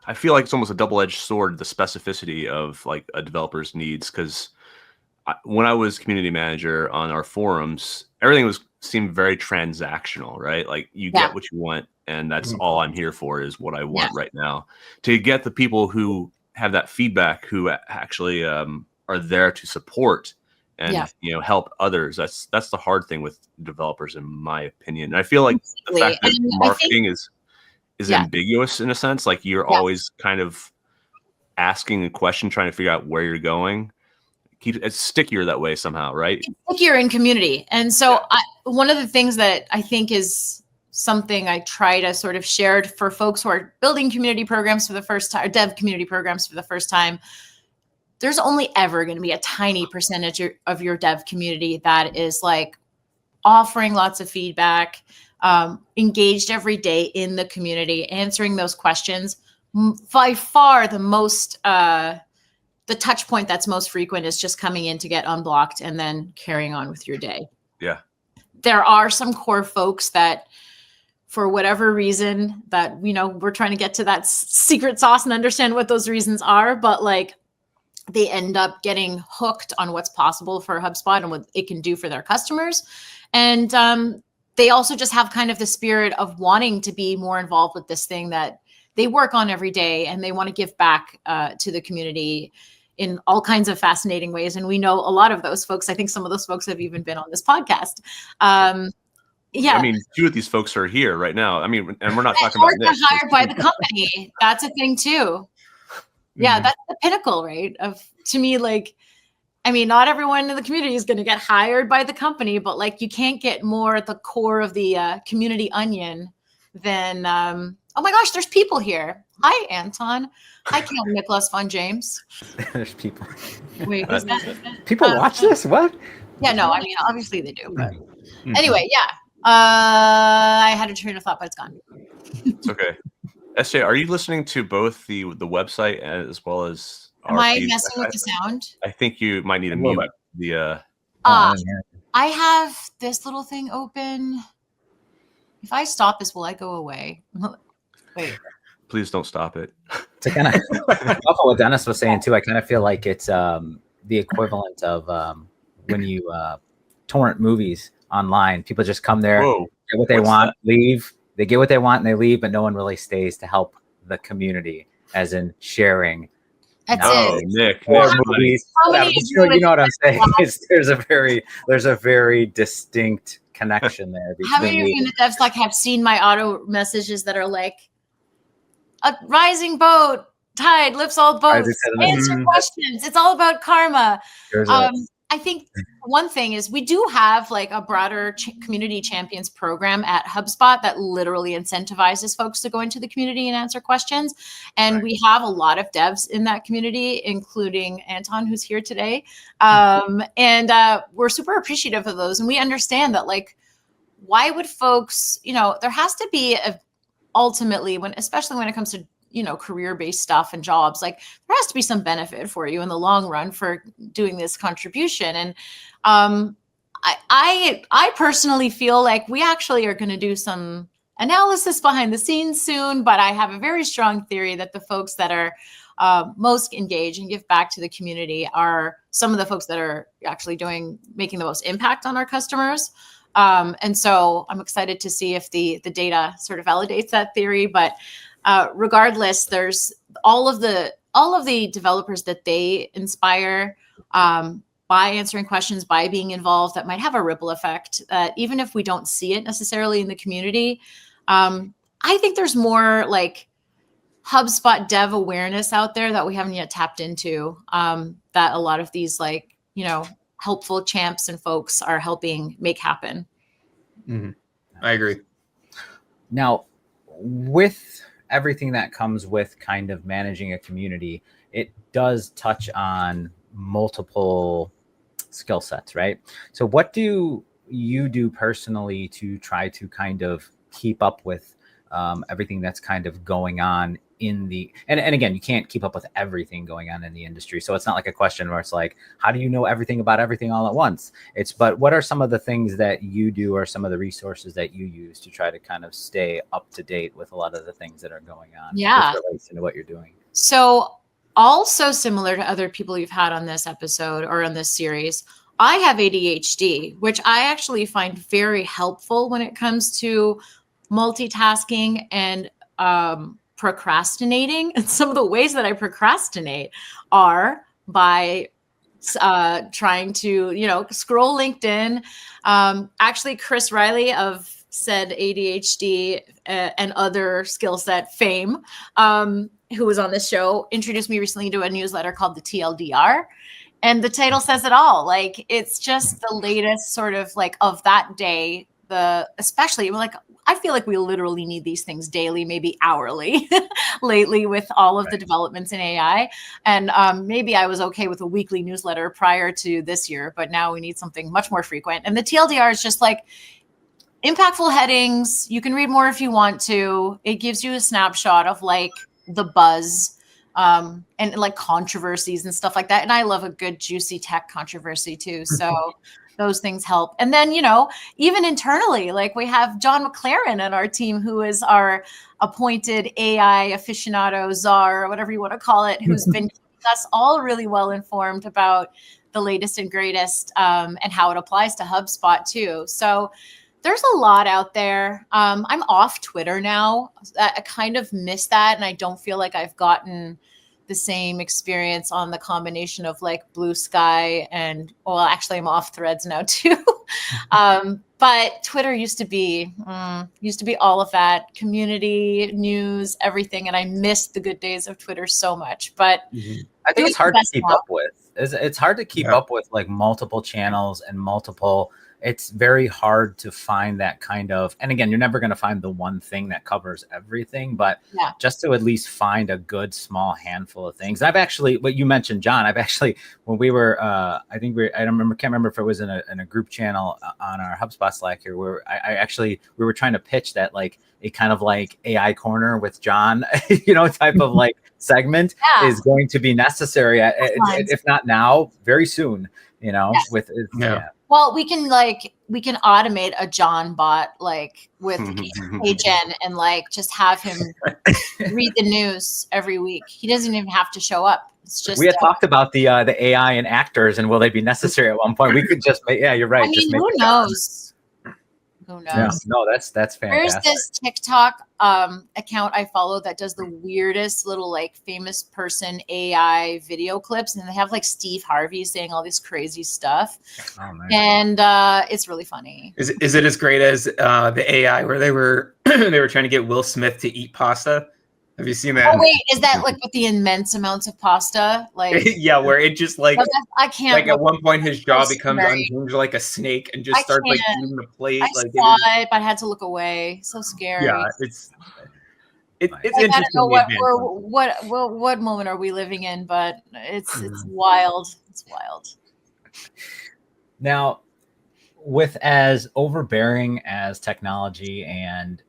I feel like it's almost a double-edged sword, the specificity of like a developer's needs. Because when I was community manager on our forums, everything seemed very transactional, right? Like you get what you want, and that's all I'm here for is what I want right now. To get the people who have that feedback, who actually are there to support and help others. That's the hard thing with developers, in my opinion. And I feel like the fact that marketing is ambiguous in a sense, like you're always kind of asking a question, trying to figure out where you're going. It's stickier that way somehow, right? It's stickier in community. And so one of the things that I think is something I try to sort of share for folks who are building community programs for the first time, or dev community programs for the first time, there's only ever going to be a tiny percentage of your dev community that is like offering lots of feedback, engaged every day in the community, answering those questions. By far the most, the touch point that's most frequent is just coming in to get unblocked and then carrying on with your day. Yeah. There are some core folks that, for whatever reason, that, we're trying to get to that secret sauce and understand what those reasons are, but like they end up getting hooked on what's possible for HubSpot and what it can do for their customers. And they also just have kind of the spirit of wanting to be more involved with this thing that they work on every day, and they want to give back to the community in all kinds of fascinating ways. And we know a lot of those folks. I think some of those folks have even been on this podcast. I mean, two of these folks are here right now. I mean, and we're not talking about this. Hired by the company. That's a thing too. Yeah, that's the pinnacle, right? To me, like, I mean, not everyone in the community is going to get hired by the company, but like you can't get more at the core of the community onion than, oh my gosh, there's people here. Hi, Anton. Hi, Count Nicholas von James. There's people. Wait, is that? People watch this? What? Yeah, no, I mean, obviously they do. But anyway, I had a train of thought, but it's gone. It's okay. SJ, are you listening to both the website as well as Am I messing with the sound? I think you might need to mute the. I have this little thing open. If I stop this, will I go away? Wait. Please don't stop it. To kind of off what Dennis was saying too, I kind of feel like it's the equivalent of when you torrent movies online. People just come there, get what they want, leave. They get what they want and they leave, but no one really stays to help the community, as in sharing. That's it. Nick, movies. You know what I'm saying? There's a very distinct connection there. How many of you in the devs like have seen my auto messages that are like, a rising boat, tide lifts all boats, answer questions. It's all about karma. I think one thing is we do have like a broader community champions program at HubSpot that literally incentivizes folks to go into the community and answer questions. And we have a lot of devs in that community, including Anton, who's here today. And we're super appreciative of those. And we understand that, like, why would folks, there has to be ultimately, especially when it comes to career-based stuff and jobs, like there has to be some benefit for you in the long run for doing this contribution. And I personally feel like we actually are going to do some analysis behind the scenes soon, but I have a very strong theory that the folks that are most engaged and give back to the community are some of the folks that are actually making the most impact on our customers. And so I'm excited to see if the data sort of validates that theory. But regardless, there's all of the developers that they inspire by answering questions, by being involved, that might have a ripple effect. Even if we don't see it necessarily in the community, I think there's more like HubSpot dev awareness out there that we haven't yet tapped into, that a lot of these helpful champs and folks are helping make happen. Mm-hmm. I agree. Now, with everything that comes with kind of managing a community, it does touch on multiple skill sets, right? So what do you do personally to try to kind of keep up with everything that's kind of going on in the, and again, you can't keep up with everything going on in the industry. So it's not like a question where it's like, how do you know everything about everything all at once? But what are some of the things that you do, or some of the resources that you use to try to kind of stay up to date with a lot of the things that are going on? Yeah. Which relates into what you're doing. So also similar to other people you've had on this episode or on this series, I have ADHD, which I actually find very helpful when it comes to multitasking and procrastinating. And some of the ways that I procrastinate are by trying to, scroll LinkedIn. Actually, Chris Riley of said ADHD and other skill set fame, who was on this show, introduced me recently to a newsletter called the TLDR. And the title says it all. Like, it's just the latest sort of like of that day, especially like, I feel like we literally need these things daily, maybe hourly lately with all of the developments in AI. And maybe I was okay with a weekly newsletter prior to this year, but now we need something much more frequent. And the TLDR is just like impactful headings. You can read more if you want to. It gives you a snapshot of like the buzz and like controversies and stuff like that. And I love a good juicy tech controversy too. So those things help. And then, even internally, like we have John McLaren on our team, who is our appointed AI aficionado czar, or whatever you want to call it, who's been keeping us all really well informed about the latest and greatest and how it applies to HubSpot too. So there's a lot out there. I'm off Twitter now. I kind of miss that. And I don't feel like I've gotten the same experience on the combination of like Blue Sky and, well, actually I'm off Threads now too. But Twitter used to be all of that, community, news, everything. And I missed the good days of Twitter so much, but I think it's hard to keep up with. It's hard to keep up with like multiple channels and it's very hard to find that kind of, and again, you're never going to find the one thing that covers everything, but just to at least find a good small handful of things. I've actually, what you mentioned, John, when we were, can't remember if it was in a group channel on our HubSpot Slack here, where we were trying to pitch that like a kind of like AI corner with John, type of like segment is going to be necessary, if not now, very soon, Well, we can automate a John bot like with HeyGen and like just have him read the news every week. He doesn't even have to show up. It's just we had talked about the AI and actors and will they be necessary at one point? We could just make, you're right. I mean, who knows? Who knows? Yeah, no, that's fantastic. There's this TikTok account I follow that does the weirdest little like famous person AI video clips, and they have like Steve Harvey saying all this crazy stuff, and it's really funny. Is it as great as the AI where they were trying to get Will Smith to eat pasta? Have you seen that? Oh wait, is that like with the immense amounts of pasta? Like yeah, where it just like I can't. Like at one point, his jaw becomes unhinged like a snake and just starts like eating the plate. I saw it, but I had to look away. So scary. Yeah, it's interesting. I don't know what moment are we living in, but it's wild. It's wild. Now, with as overbearing as technology and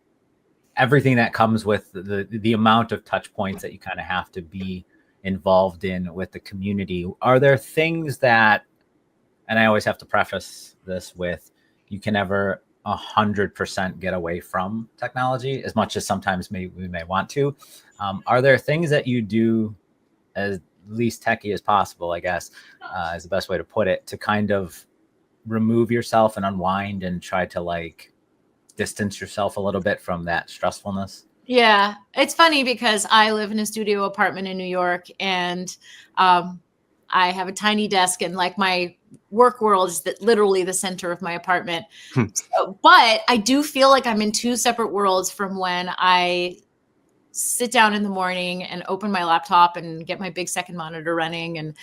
everything that comes with the amount of touch points that you kind of have to be involved in with the community. Are there things that, and I always have to preface this with, you can never 100% get away from technology as much as sometimes we may want to. Are there things that you do as least techy as possible, I guess, is the best way to put it, to kind of remove yourself and unwind and try to like distance yourself a little bit from that stressfulness? Yeah, it's funny because I live in a studio apartment in New York, and I have a tiny desk, and like my work world is literally the center of my apartment. But I do feel like I'm in two separate worlds from when I sit down in the morning and open my laptop and get my big second monitor running. And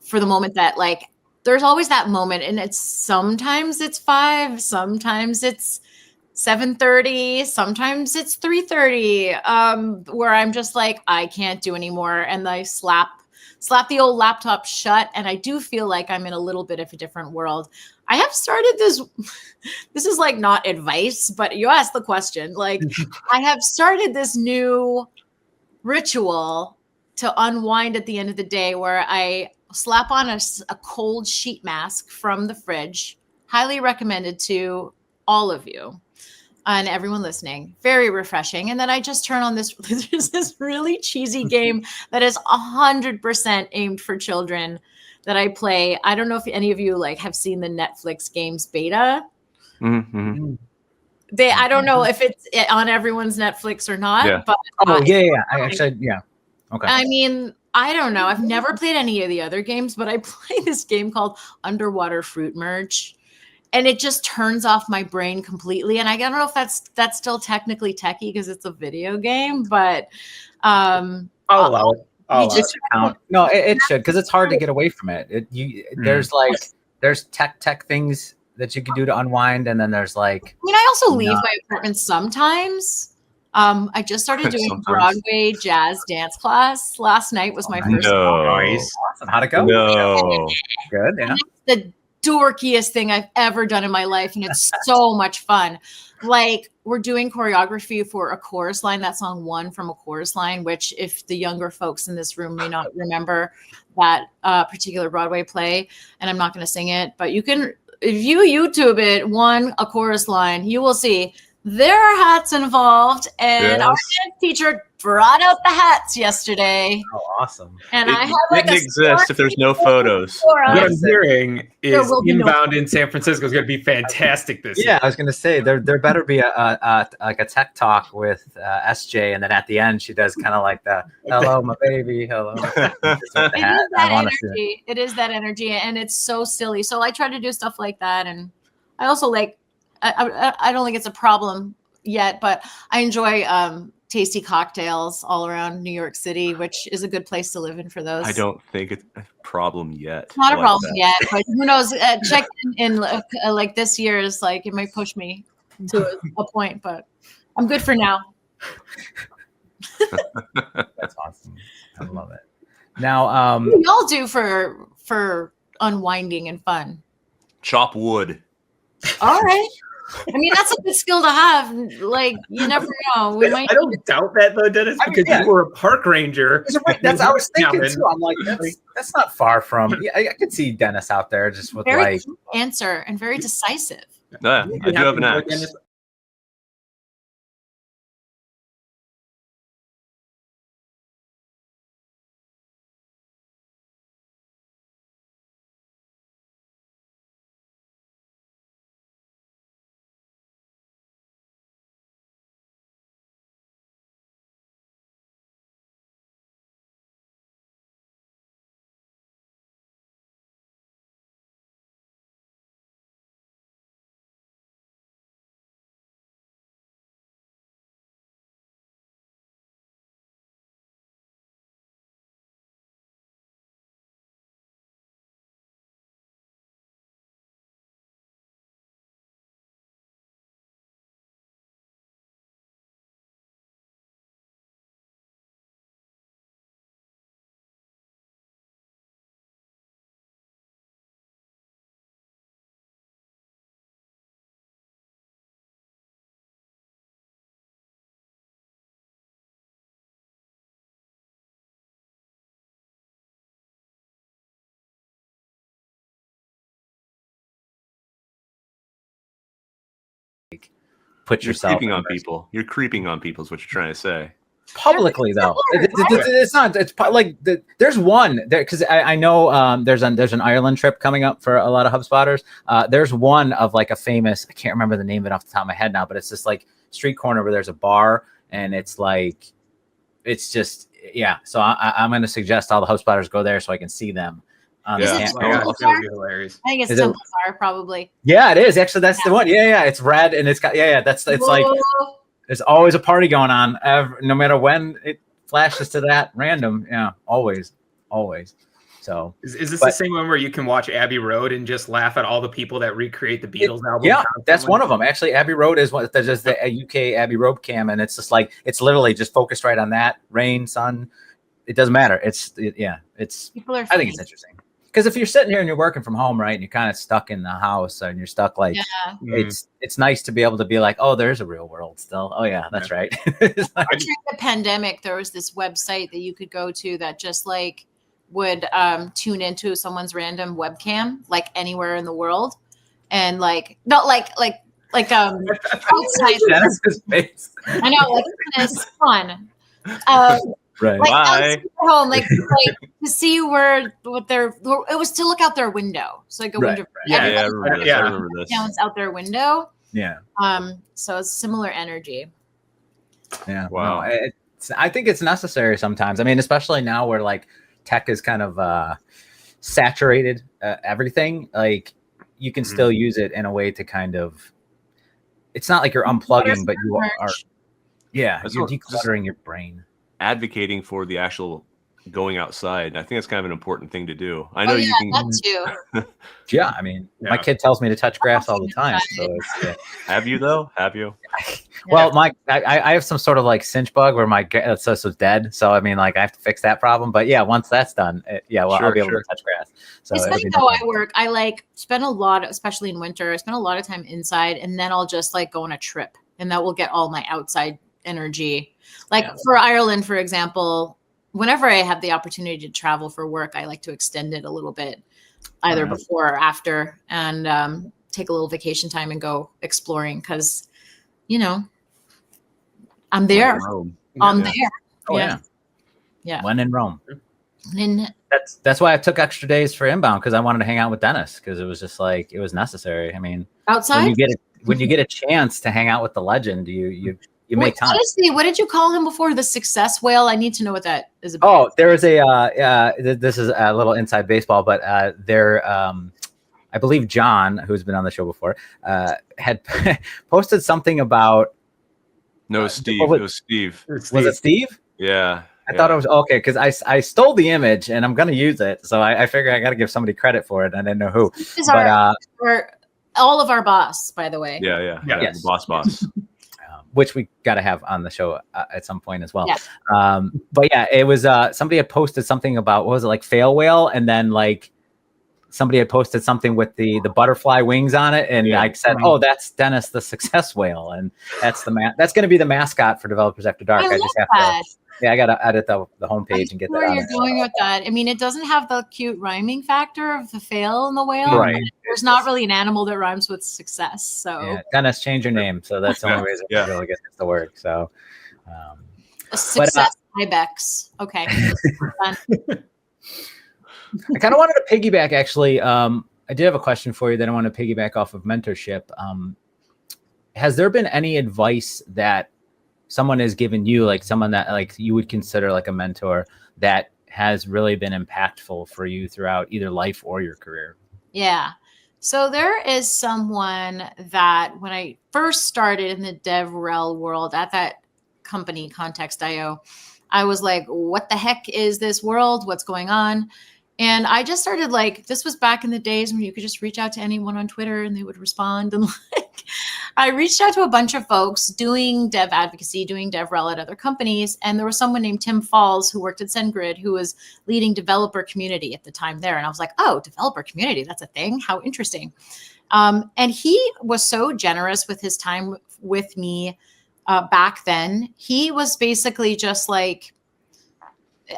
for the moment that like, there's always that moment, and it's sometimes it's 5, sometimes it's 7:30, sometimes it's 3:30, where I'm just like, I can't do anymore. And I slap the old laptop shut. And I do feel like I'm in a little bit of a different world. I have started this is like not advice, but you asked the question. Like, I have started this new ritual to unwind at the end of the day where I slap on a cold sheet mask from the fridge. Highly recommended to all of you and everyone listening. Very refreshing. And then I just turn on this really cheesy game that is 100% aimed for children that I play. I don't know if any of you like have seen the Netflix games beta. Mm-hmm. I don't know if it's on everyone's Netflix or not. Yeah. But Yeah. Okay. I mean, I don't know. I've never played any of the other games, but I play this game called Underwater Fruit Merge, and it just turns off my brain completely. And I don't know if that's still technically techie because it's a video game, but I'll allow it. It should count. No, it should, because it's hard to get away from it. There's tech things that you can do to unwind, and then there's like. I mean, I also leave my apartment sometimes. I just started doing Broadway jazz dance class. Last night was my first. Awesome. How'd it go? No. Good. Yeah. The dorkiest thing I've ever done in my life, and it's so much fun. Like, we're doing choreography for a chorus line. That song One from a chorus line, which if the younger folks in this room may not remember that particular Broadway play, and I'm not going to sing it, but you can, if you YouTube it, a chorus line, you will see there are hats involved, and our dance teacher brought out the hats yesterday. Oh, awesome. And I have like didn't exist if there's no photos. What I'm hearing is Inbound in San Francisco is going to be fantastic this year. Yeah, I was going to say there better be a like a tech talk with SJ, and then at the end she does kind of like the hello my baby, hello. It is that energy, and it's so silly. So I try to do stuff like that, and I also like. I don't think it's a problem yet, but I enjoy tasty cocktails all around New York City, which is a good place to live in for those. I don't think it's a problem yet. It's not a problem yet, but who knows? Check in like this year is like, it might push me to a point, but I'm good for now. That's awesome. I love it. Now, what do y'all do for unwinding and fun? Chop wood. All right. I mean, that's a good skill to have. Like, you never know. I don't doubt that though, Dennis, because you were a park ranger. That's I was thinking too. I'm like, that's not far from. Yeah, I could see Dennis out there just with very answer and very decisive. Yeah, I do have an axe. put You're yourself creeping in on risk. people. You're creeping on people is what you're trying to say. Publicly though. Similar, It's not. It's like there's one there because I know there's an Ireland trip coming up for a lot of HubSpotters. There's one of like a famous, I can't remember the name of it off the top of my head now, but it's just like street corner where there's a bar and it's like, it's just, yeah. So I'm going to suggest all the HubSpotters go there so I can see them. Is Yeah. it Oh my gosh, Temple that would Bar? be hilarious. I think it's Is it- Temple Bar, probably. Yeah, it is. Actually, that's the one. Yeah. It's red and it's got, it's like, Whoa. there's always a party going on, no matter when it flashes to that random. Yeah, always. So Is this the same one where you can watch Abbey Road and just laugh at all the people that recreate the Beatles album? yeah, that's constantly? one of them. Actually, Abbey Road is one. There's just the UK Abbey Road cam, and it's just like it's literally just focused right on that rain, sun. It doesn't matter. It's People are I think it's interesting because if you're sitting here and you're working from home, right, and you're kind of stuck in the house and you're stuck like it's nice to be able to be like, oh, there's a real world still. Oh yeah, that's right. It's like- During the pandemic, there was this website that you could go to that just like would tune into someone's random webcam, like anywhere in the world, and like not like outside. That's his face. I know, like it's fun. Right. Like Bye. outside their home, like to see what it was to look out their window. So like a Right, window. Yeah, I everybody remember this. Yeah. I remember this. counts out their window. Yeah. So it's similar energy. Yeah. Wow. No, I think it's necessary sometimes. I mean, especially now where like tech is kind of saturated everything. Like you can still use it in a way to kind of. It's not like you're unplugging, but you are. Yeah, That's you're what- decluttering your brain. Advocating for the actual going outside. I think that's kind of an important thing to do. I know you can. that too. Yeah, I mean, my Yeah. kid tells me to touch grass all the time. So it's, Have you though? Have you? well, I have some sort of like cinch bug where my grass is dead. So I mean, like I have to fix that problem. But yeah, once that's done, I'll Sure, be able sure. to touch grass. So It's it'll funny be how I nothing. work. I like spend a lot, especially in winter. I spend a lot of time inside, and then I'll just like go on a trip, and that will get all my outside energy. Like for Ireland, for example, whenever I have the opportunity to travel for work, I like to extend it a little bit, either before or after, and take a little vacation time and go exploring because, I'm there. I'm there. Oh Yeah. yeah. When in Rome. And That's why I took extra days for inbound because I wanted to hang out with Dennis because it was just like it was necessary. I mean, outside. when you get a chance to hang out with the legend, you make time. Honestly, what did you call him before? The success whale? I need to know what that is about. Oh, there is this is a little inside baseball, but I believe John, who's been on the show before, had posted something about. No, Steve. what was- It was Steve. Was it Steve? Yeah. I thought it was okay because I stole the image and I'm gonna use it, so I figure I got to give somebody credit for it, and I didn't know who. This is But our all of our boss, by the way. Yeah. Yes. The boss. which we got to have on the show at some point as well. Yeah. But yeah, it was somebody had posted something about what was it like fail whale, and then like somebody had posted something with the butterfly wings on it, and I said, "Oh, that's Dennis the success whale," and that's that's going to be the mascot for Developers After Dark. I just have to. Yeah, I got to edit the homepage and get that where on you're there. going with that. I mean, it doesn't have the cute rhyming factor of the fail and the whale. Right. There's not really an animal that rhymes with success. So Yeah, Dennis, change your name. So that's the only reason we really get this to work. So, a success ibex. Okay. I kind of wanted to piggyback. Actually, I did have a question for you that I want to piggyback off of mentorship. Has there been any advice that someone has given you, like someone that like you would consider like a mentor, that has really been impactful for you throughout either life or your career? Yeah. So there is someone that when I first started in the DevRel world at that company, Context.io, I was like, what the heck is this world? What's going on? And I just started like, this was back in the days when you could just reach out to anyone on Twitter and they would respond. And like, I reached out to a bunch of folks doing dev advocacy, doing DevRel at other companies. And there was someone named Tim Falls who worked at SendGrid who was leading developer community at the time there. And I was like, oh, developer community, that's a thing. How interesting. And he was so generous with his time with me back then. He was basically just like,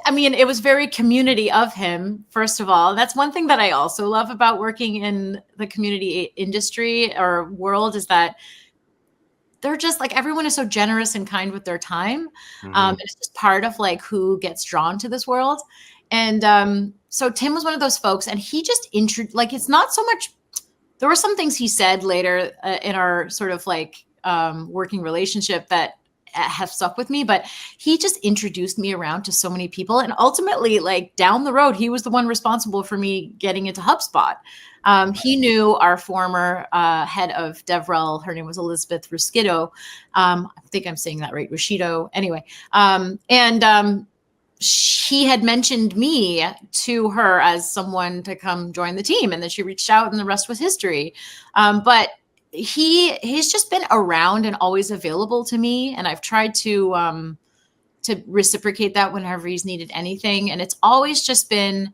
I mean, it was very community of him, first of all. That's one thing that I also love about working in the community industry or world is that they're just like, everyone is so generous and kind with their time. It's just part of like who gets drawn to this world. And so Tim was one of those folks, and he just like, it's not so much, there were some things he said later in our sort of like working relationship that have stuck with me, but he just introduced me around to so many people. And ultimately, like down the road, he was the one responsible for me getting into HubSpot. He knew our former head of DevRel. Her name was Elizabeth Ruscido. I think I'm saying that right, Ruscido. Anyway, she had mentioned me to her as someone to come join the team. And then she reached out, and the rest was history. But he's just been around and always available to me. And I've tried to reciprocate that whenever he's needed anything. And it's always just been,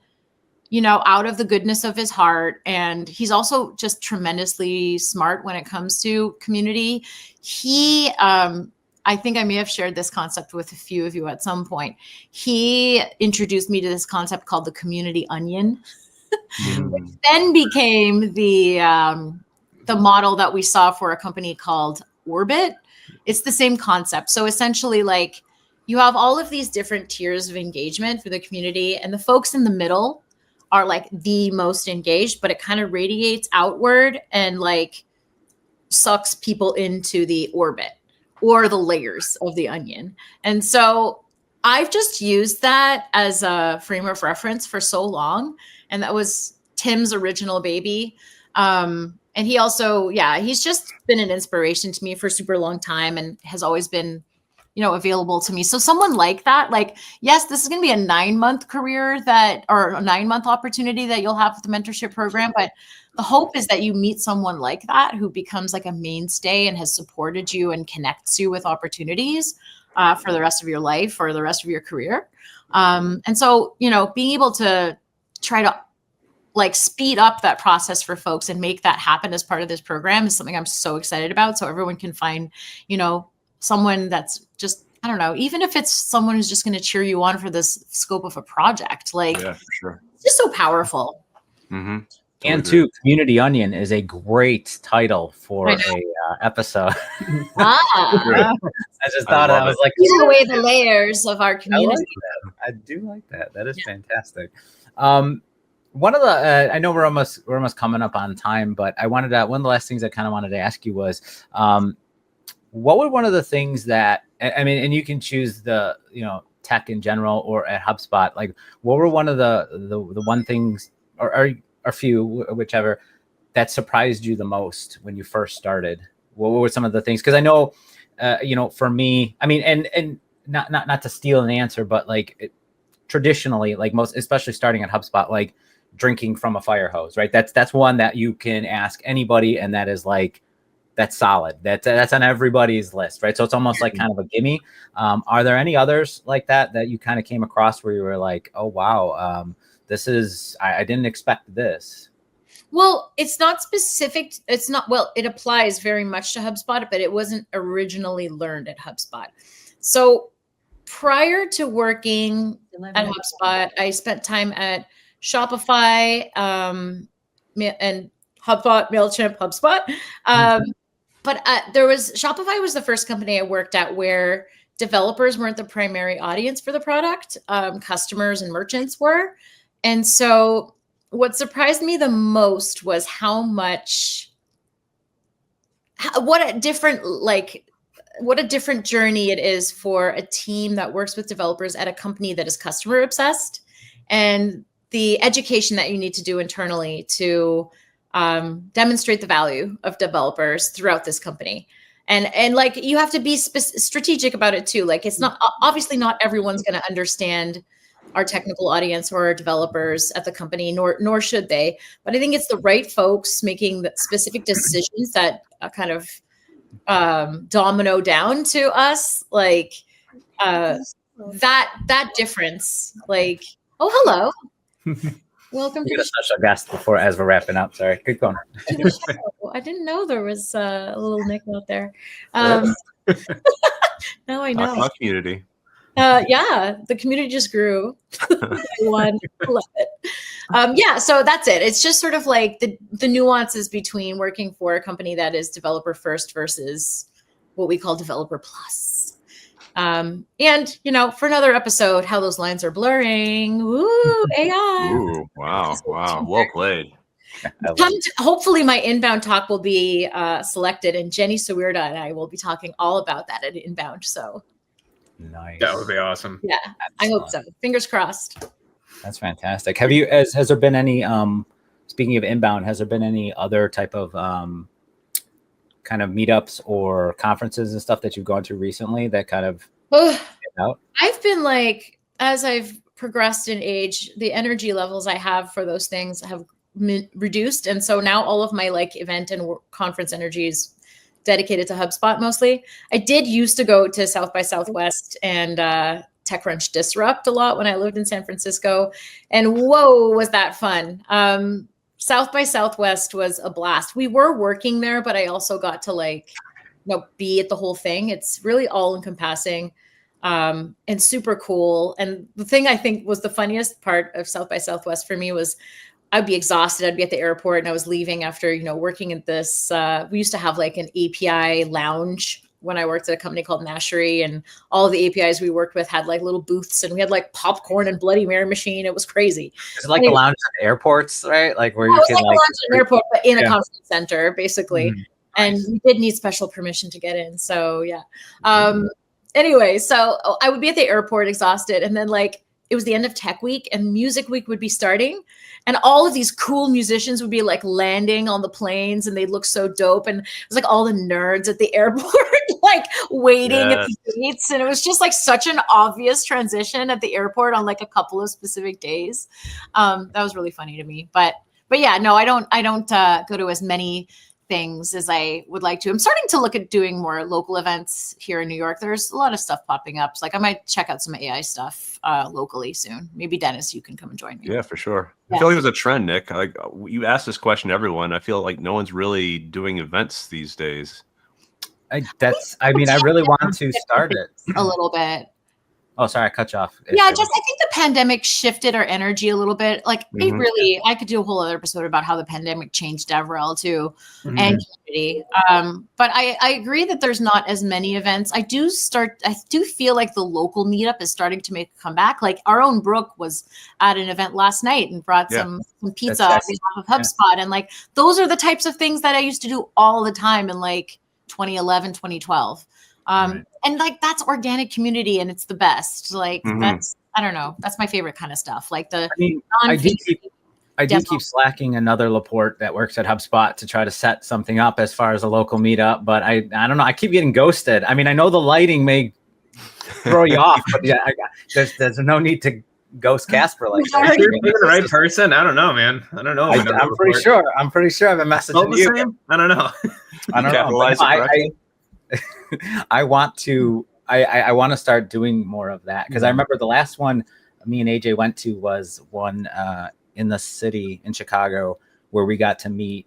you know, out of the goodness of his heart. And he's also just tremendously smart when it comes to community. He, I think I may have shared this concept with a few of you at some point. He introduced me to this concept called the community onion, which then became the model that we saw for a company called Orbit. It's the same concept. So essentially, like, you have all of these different tiers of engagement for the community, and the folks in the middle are like the most engaged, but it kind of radiates outward and like sucks people into the orbit or the layers of the onion. And so I've just used that as a frame of reference for so long. And that was Tim's original baby. And he also, he's just been an inspiration to me for a super long time and has always been, you know, available to me. So someone like that, like, yes, this is going to be a 9-month career or a 9-month opportunity that you'll have with the mentorship program. But the hope is that you meet someone like that who becomes like a mainstay and has supported you and connects you with opportunities for the rest of your life or the rest of your career. And so, you know, being able to try to like speed up that process for folks and make that happen as part of this program is something I'm so excited about. So everyone can find, you know, someone that's just, I don't know, even if it's someone who's just going to cheer you on for this scope of a project, like, yeah, for sure. It's just so powerful. Mm-hmm. And too, Community Onion is a great title for a episode. I just thought I was like, peel away the layers of our community. I do like that. That is fantastic. One of the I know we're almost coming up on time, but I wanted to, one of the last things I kind of wanted to ask you was, what were one of the things that, I mean, and you can choose the, you know, tech in general or at HubSpot, like what were one of the one things or a few, whichever, that surprised you the most when you first started? What were some of the things? Because I know, you know, for me, I mean, and not to steal an answer, but like traditionally, like most, especially starting at HubSpot, like drinking from a fire hose, right? That's one that you can ask anybody, and that is like, that's solid. That's on everybody's list, right? So it's almost like kind of a gimme. Are there any others like that you kind of came across where you were like, oh wow, this is, I didn't expect this? Well, it's not specific. It's not, well, it applies very much to HubSpot, but it wasn't originally learned at HubSpot. So prior to working at HubSpot, I spent time at Shopify and HubSpot, MailChimp, HubSpot. But Shopify was the first company I worked at where developers weren't the primary audience for the product. Customers and merchants were. And so what surprised me the most was what a different journey it is for a team that works with developers at a company that is customer obsessed, and the education that you need to do internally to demonstrate the value of developers throughout this company. And like, you have to be strategic about it too. Like, it's not, obviously not everyone's going to understand our technical audience or our developers at the company, nor should they. But I think it's the right folks making the specific decisions that kind of domino down to us. Like that difference, like, oh, hello. Welcome to a special guest before, as we're wrapping up. Sorry, keep going. I didn't know there was a little Nick out there. Now I know. Community. Yeah, the community just grew. Love it. So that's it. It's just sort of like the nuances between working for a company that is developer first versus what we call Developer Plus. And, you know, for another episode, how those lines are blurring. Woo, AI. Ooh, wow. Well played. Hopefully my inbound talk will be selected, and Jenny Sawirda and I will be talking all about that at inbound. So Nice. That would be awesome. yeah, I hope so. Fingers crossed. That's fantastic. Have you, has there been any, speaking of inbound, has there been any other type of kind of meetups or conferences and stuff that you've gone to recently that kind of out? I've been like, as I've progressed in age, the energy levels I have for those things have reduced. And so now all of my like event and conference energy is dedicated to HubSpot mostly. I did used to go to South by Southwest and TechCrunch Disrupt a lot when I lived in San Francisco. And whoa, was that fun. South by Southwest was a blast. We were working there, but I also got to like, you know, be at the whole thing. It's really all encompassing and super cool. And the thing I think was the funniest part of South by Southwest for me was I'd be exhausted. I'd be at the airport and I was leaving after, you know, working at this, we used to have like an API lounge when I worked at a company called Nashery, and all of the APIs we worked with had like little booths, and we had like popcorn and Bloody Mary machine. It was crazy. It's like the lounge at airports, right? Like where it you was can like a lounge at an airport, but in a conference center, basically. Mm-hmm. And Nice. we did need special permission to get in. So yeah. Anyway, so I would be at the airport exhausted, and then like it was the end of Tech Week and Music Week would be starting, and all of these cool musicians would be like landing on the planes, and they'd look so dope. And it was like all the nerds at the airport, like waiting at the gates, and it was just like such an obvious transition at the airport on like a couple of specific days. That was really funny to me. But yeah, no, I don't go to as many things as I would like to. I'm starting to look at doing more local events here in New York. There's a lot of stuff popping up. So like I might check out some AI stuff locally soon. Maybe Dennis, you can come and join me. Yeah, for sure. Yeah. I feel like there's a trend, Nick. Like you asked this question to everyone. I feel like no one's really doing events these days. I really want to start it. A little bit. Oh, sorry, I cut you off. Yeah, I think the pandemic shifted our energy a little bit. Like it really, I could do a whole other episode about how the pandemic changed DevRel too and community. But I agree that there's not as many events. I do feel like the local meetup is starting to make a comeback. Like our own Brooke was at an event last night and brought some pizza on behalf of HubSpot. And like, those are the types of things that I used to do all the time in like 2011, 2012. And like that's organic community and it's the best. Like that's, I don't know, that's my favorite kind of stuff. Like the I do keep slacking another Laporte that works at HubSpot to try to set something up as far as a local meetup, but I don't know, I keep getting ghosted. I mean, I know the lighting may throw you off, but yeah, there's no need to ghost Casper like that. You're the right person. I don't know, man. I don't know. I'm pretty sure I've been messaging you. I don't know. I want to start doing more of that because I remember the last one me and AJ went to was one in the city in Chicago where we got to meet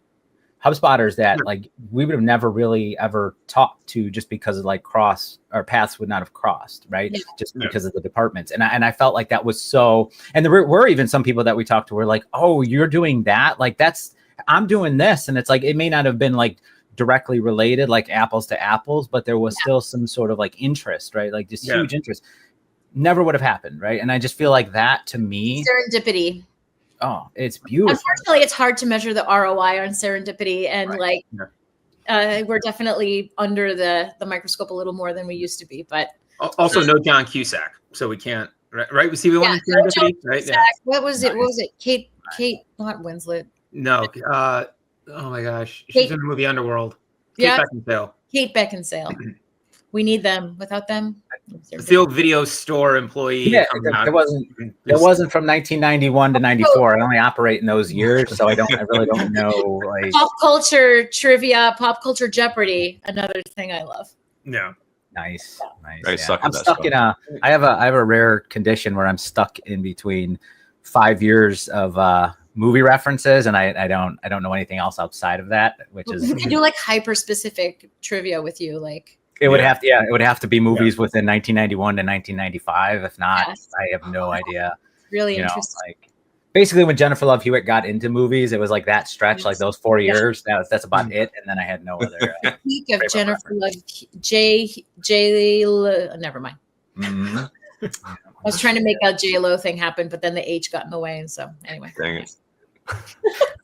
HubSpotters that like we would have never really ever talked to just because of like our paths would not have crossed, right? Just because of the departments. And I felt like that was so, and there were even some people that we talked to were like, oh, you're doing that? Like I'm doing this. And it's like, it may not have been like directly related, like apples to apples, but there was still some sort of like interest, right? Like this huge interest never would have happened. Right. And I just feel like that to me, serendipity. Oh, it's beautiful. Unfortunately, it's hard to measure the ROI on serendipity, and we're definitely under the microscope a little more than we used to be. But also, no John Cusack, so we can't. Right? We see the one in serendipity, right? Yeah. What was it? What was it? Kate, not Winslet. No. Oh my gosh, she's in the movie Underworld. Kate Beckinsale. Kate Beckinsale. We need them. Without them, the old video store employee. Yeah, it wasn't from 1991 to 94. I only operate in those years, so I really don't know. Like pop culture trivia, pop culture Jeopardy. Another thing I love. Yeah. Nice. I'm stuck in I have a rare condition where I'm stuck in between 5 years of movie references, and I don't know anything else outside of that, which is we can do like hyper specific trivia with you, like. It would have to be movies within 1991 to 1995. If not, I have no idea. Really interesting. basically when Jennifer Love Hewitt got into movies, it was like that stretch, like those 4 years. That's about it. And then I had no other. Speak of Jennifer Love, never mind. Mm-hmm. I was trying to make a J-Lo thing happen, but then the H got in the way. And so anyway. Dang it.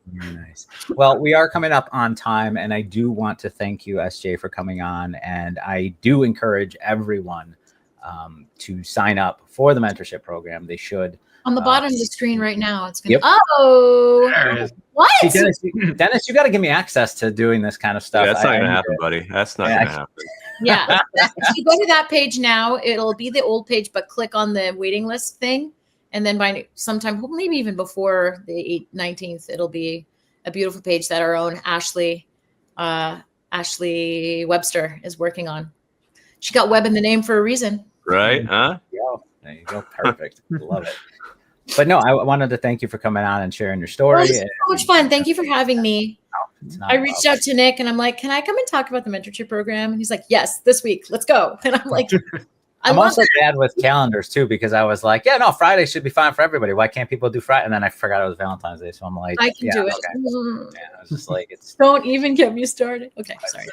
Very nice. Well, we are coming up on time, and I do want to thank you, SJ, for coming on. And I do encourage everyone to sign up for the mentorship program. They should. On the bottom of the screen right now, it's going to, Yep. There it is. what? See, Dennis, you got to give me access to doing this kind of stuff. Yeah, that's not gonna happen, buddy. That's not gonna happen. Yeah. If you go to that page now, it'll be the old page, but click on the waiting list thing. And then by sometime, maybe even before the 19th, it'll be a beautiful page that our own Ashley Webster is working on. She got Web in the name for a reason. Right? Huh? There you go. Perfect. Love it. But no, I wanted to thank you for coming on and sharing your story. Well, this was so much fun. Thank you for having me. I reached out to Nick and I'm like, can I come and talk about the mentorship program? And he's like, yes, this week. Let's go. And I'm like, I'm also bad with calendars too, because I was like, yeah, no, Friday should be fine for everybody. Why can't people do Friday? And then I forgot it was Valentine's Day. So I'm like, I can do it. Okay. Yeah, I was just like, it's Don't even get me started. Okay, sorry.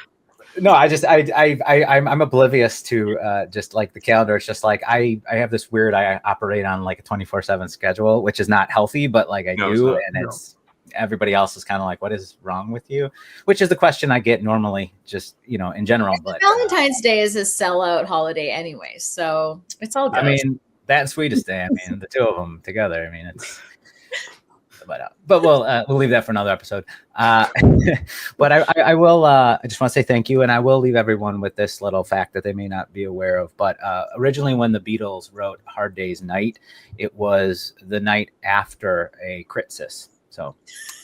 no, I'm oblivious to just like the calendar. It's just like I have this weird, I operate on like a 24/7 schedule, which is not healthy, but like I do. And it's everybody else is kind of like, what is wrong with you? Which is the question I get normally, just, in general. But Valentine's Day is a sellout holiday anyway, so it's all good. I mean, that and Sweetest Day, the two of them together. I mean, it's, but we'll leave that for another episode. But I will, I just want to say thank you. And I will leave everyone with this little fact that they may not be aware of. But originally when the Beatles wrote Hard Day's Night, it was the night after a crisis. So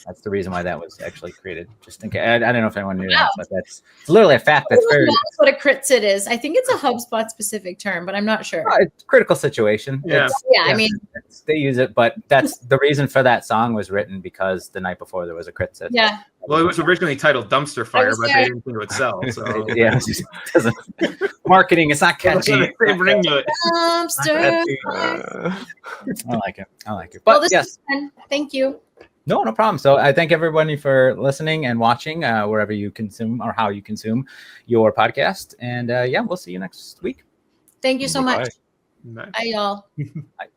that's the reason why that was actually created. Just in case, I don't know if anyone knew that, but that's literally a fact. That's very. That's what a crit sit is. I think it's a HubSpot specific term, but I'm not sure. It's critical situation. Yeah. I mean, they use it, but that's the reason for that song was written because the night before there was a crit sit. Yeah. Well, it was originally titled Dumpster Fire, but they didn't think it would sell. So Yeah, marketing. It's not catchy. They bring to it. Dumpster. I like it. But Well, this yes. is fun. Thank you. No problem. So I thank everybody for listening and watching wherever you consume or how you consume your podcast. And we'll see you next week. Thank you so much. Bye. Bye, y'all. Bye.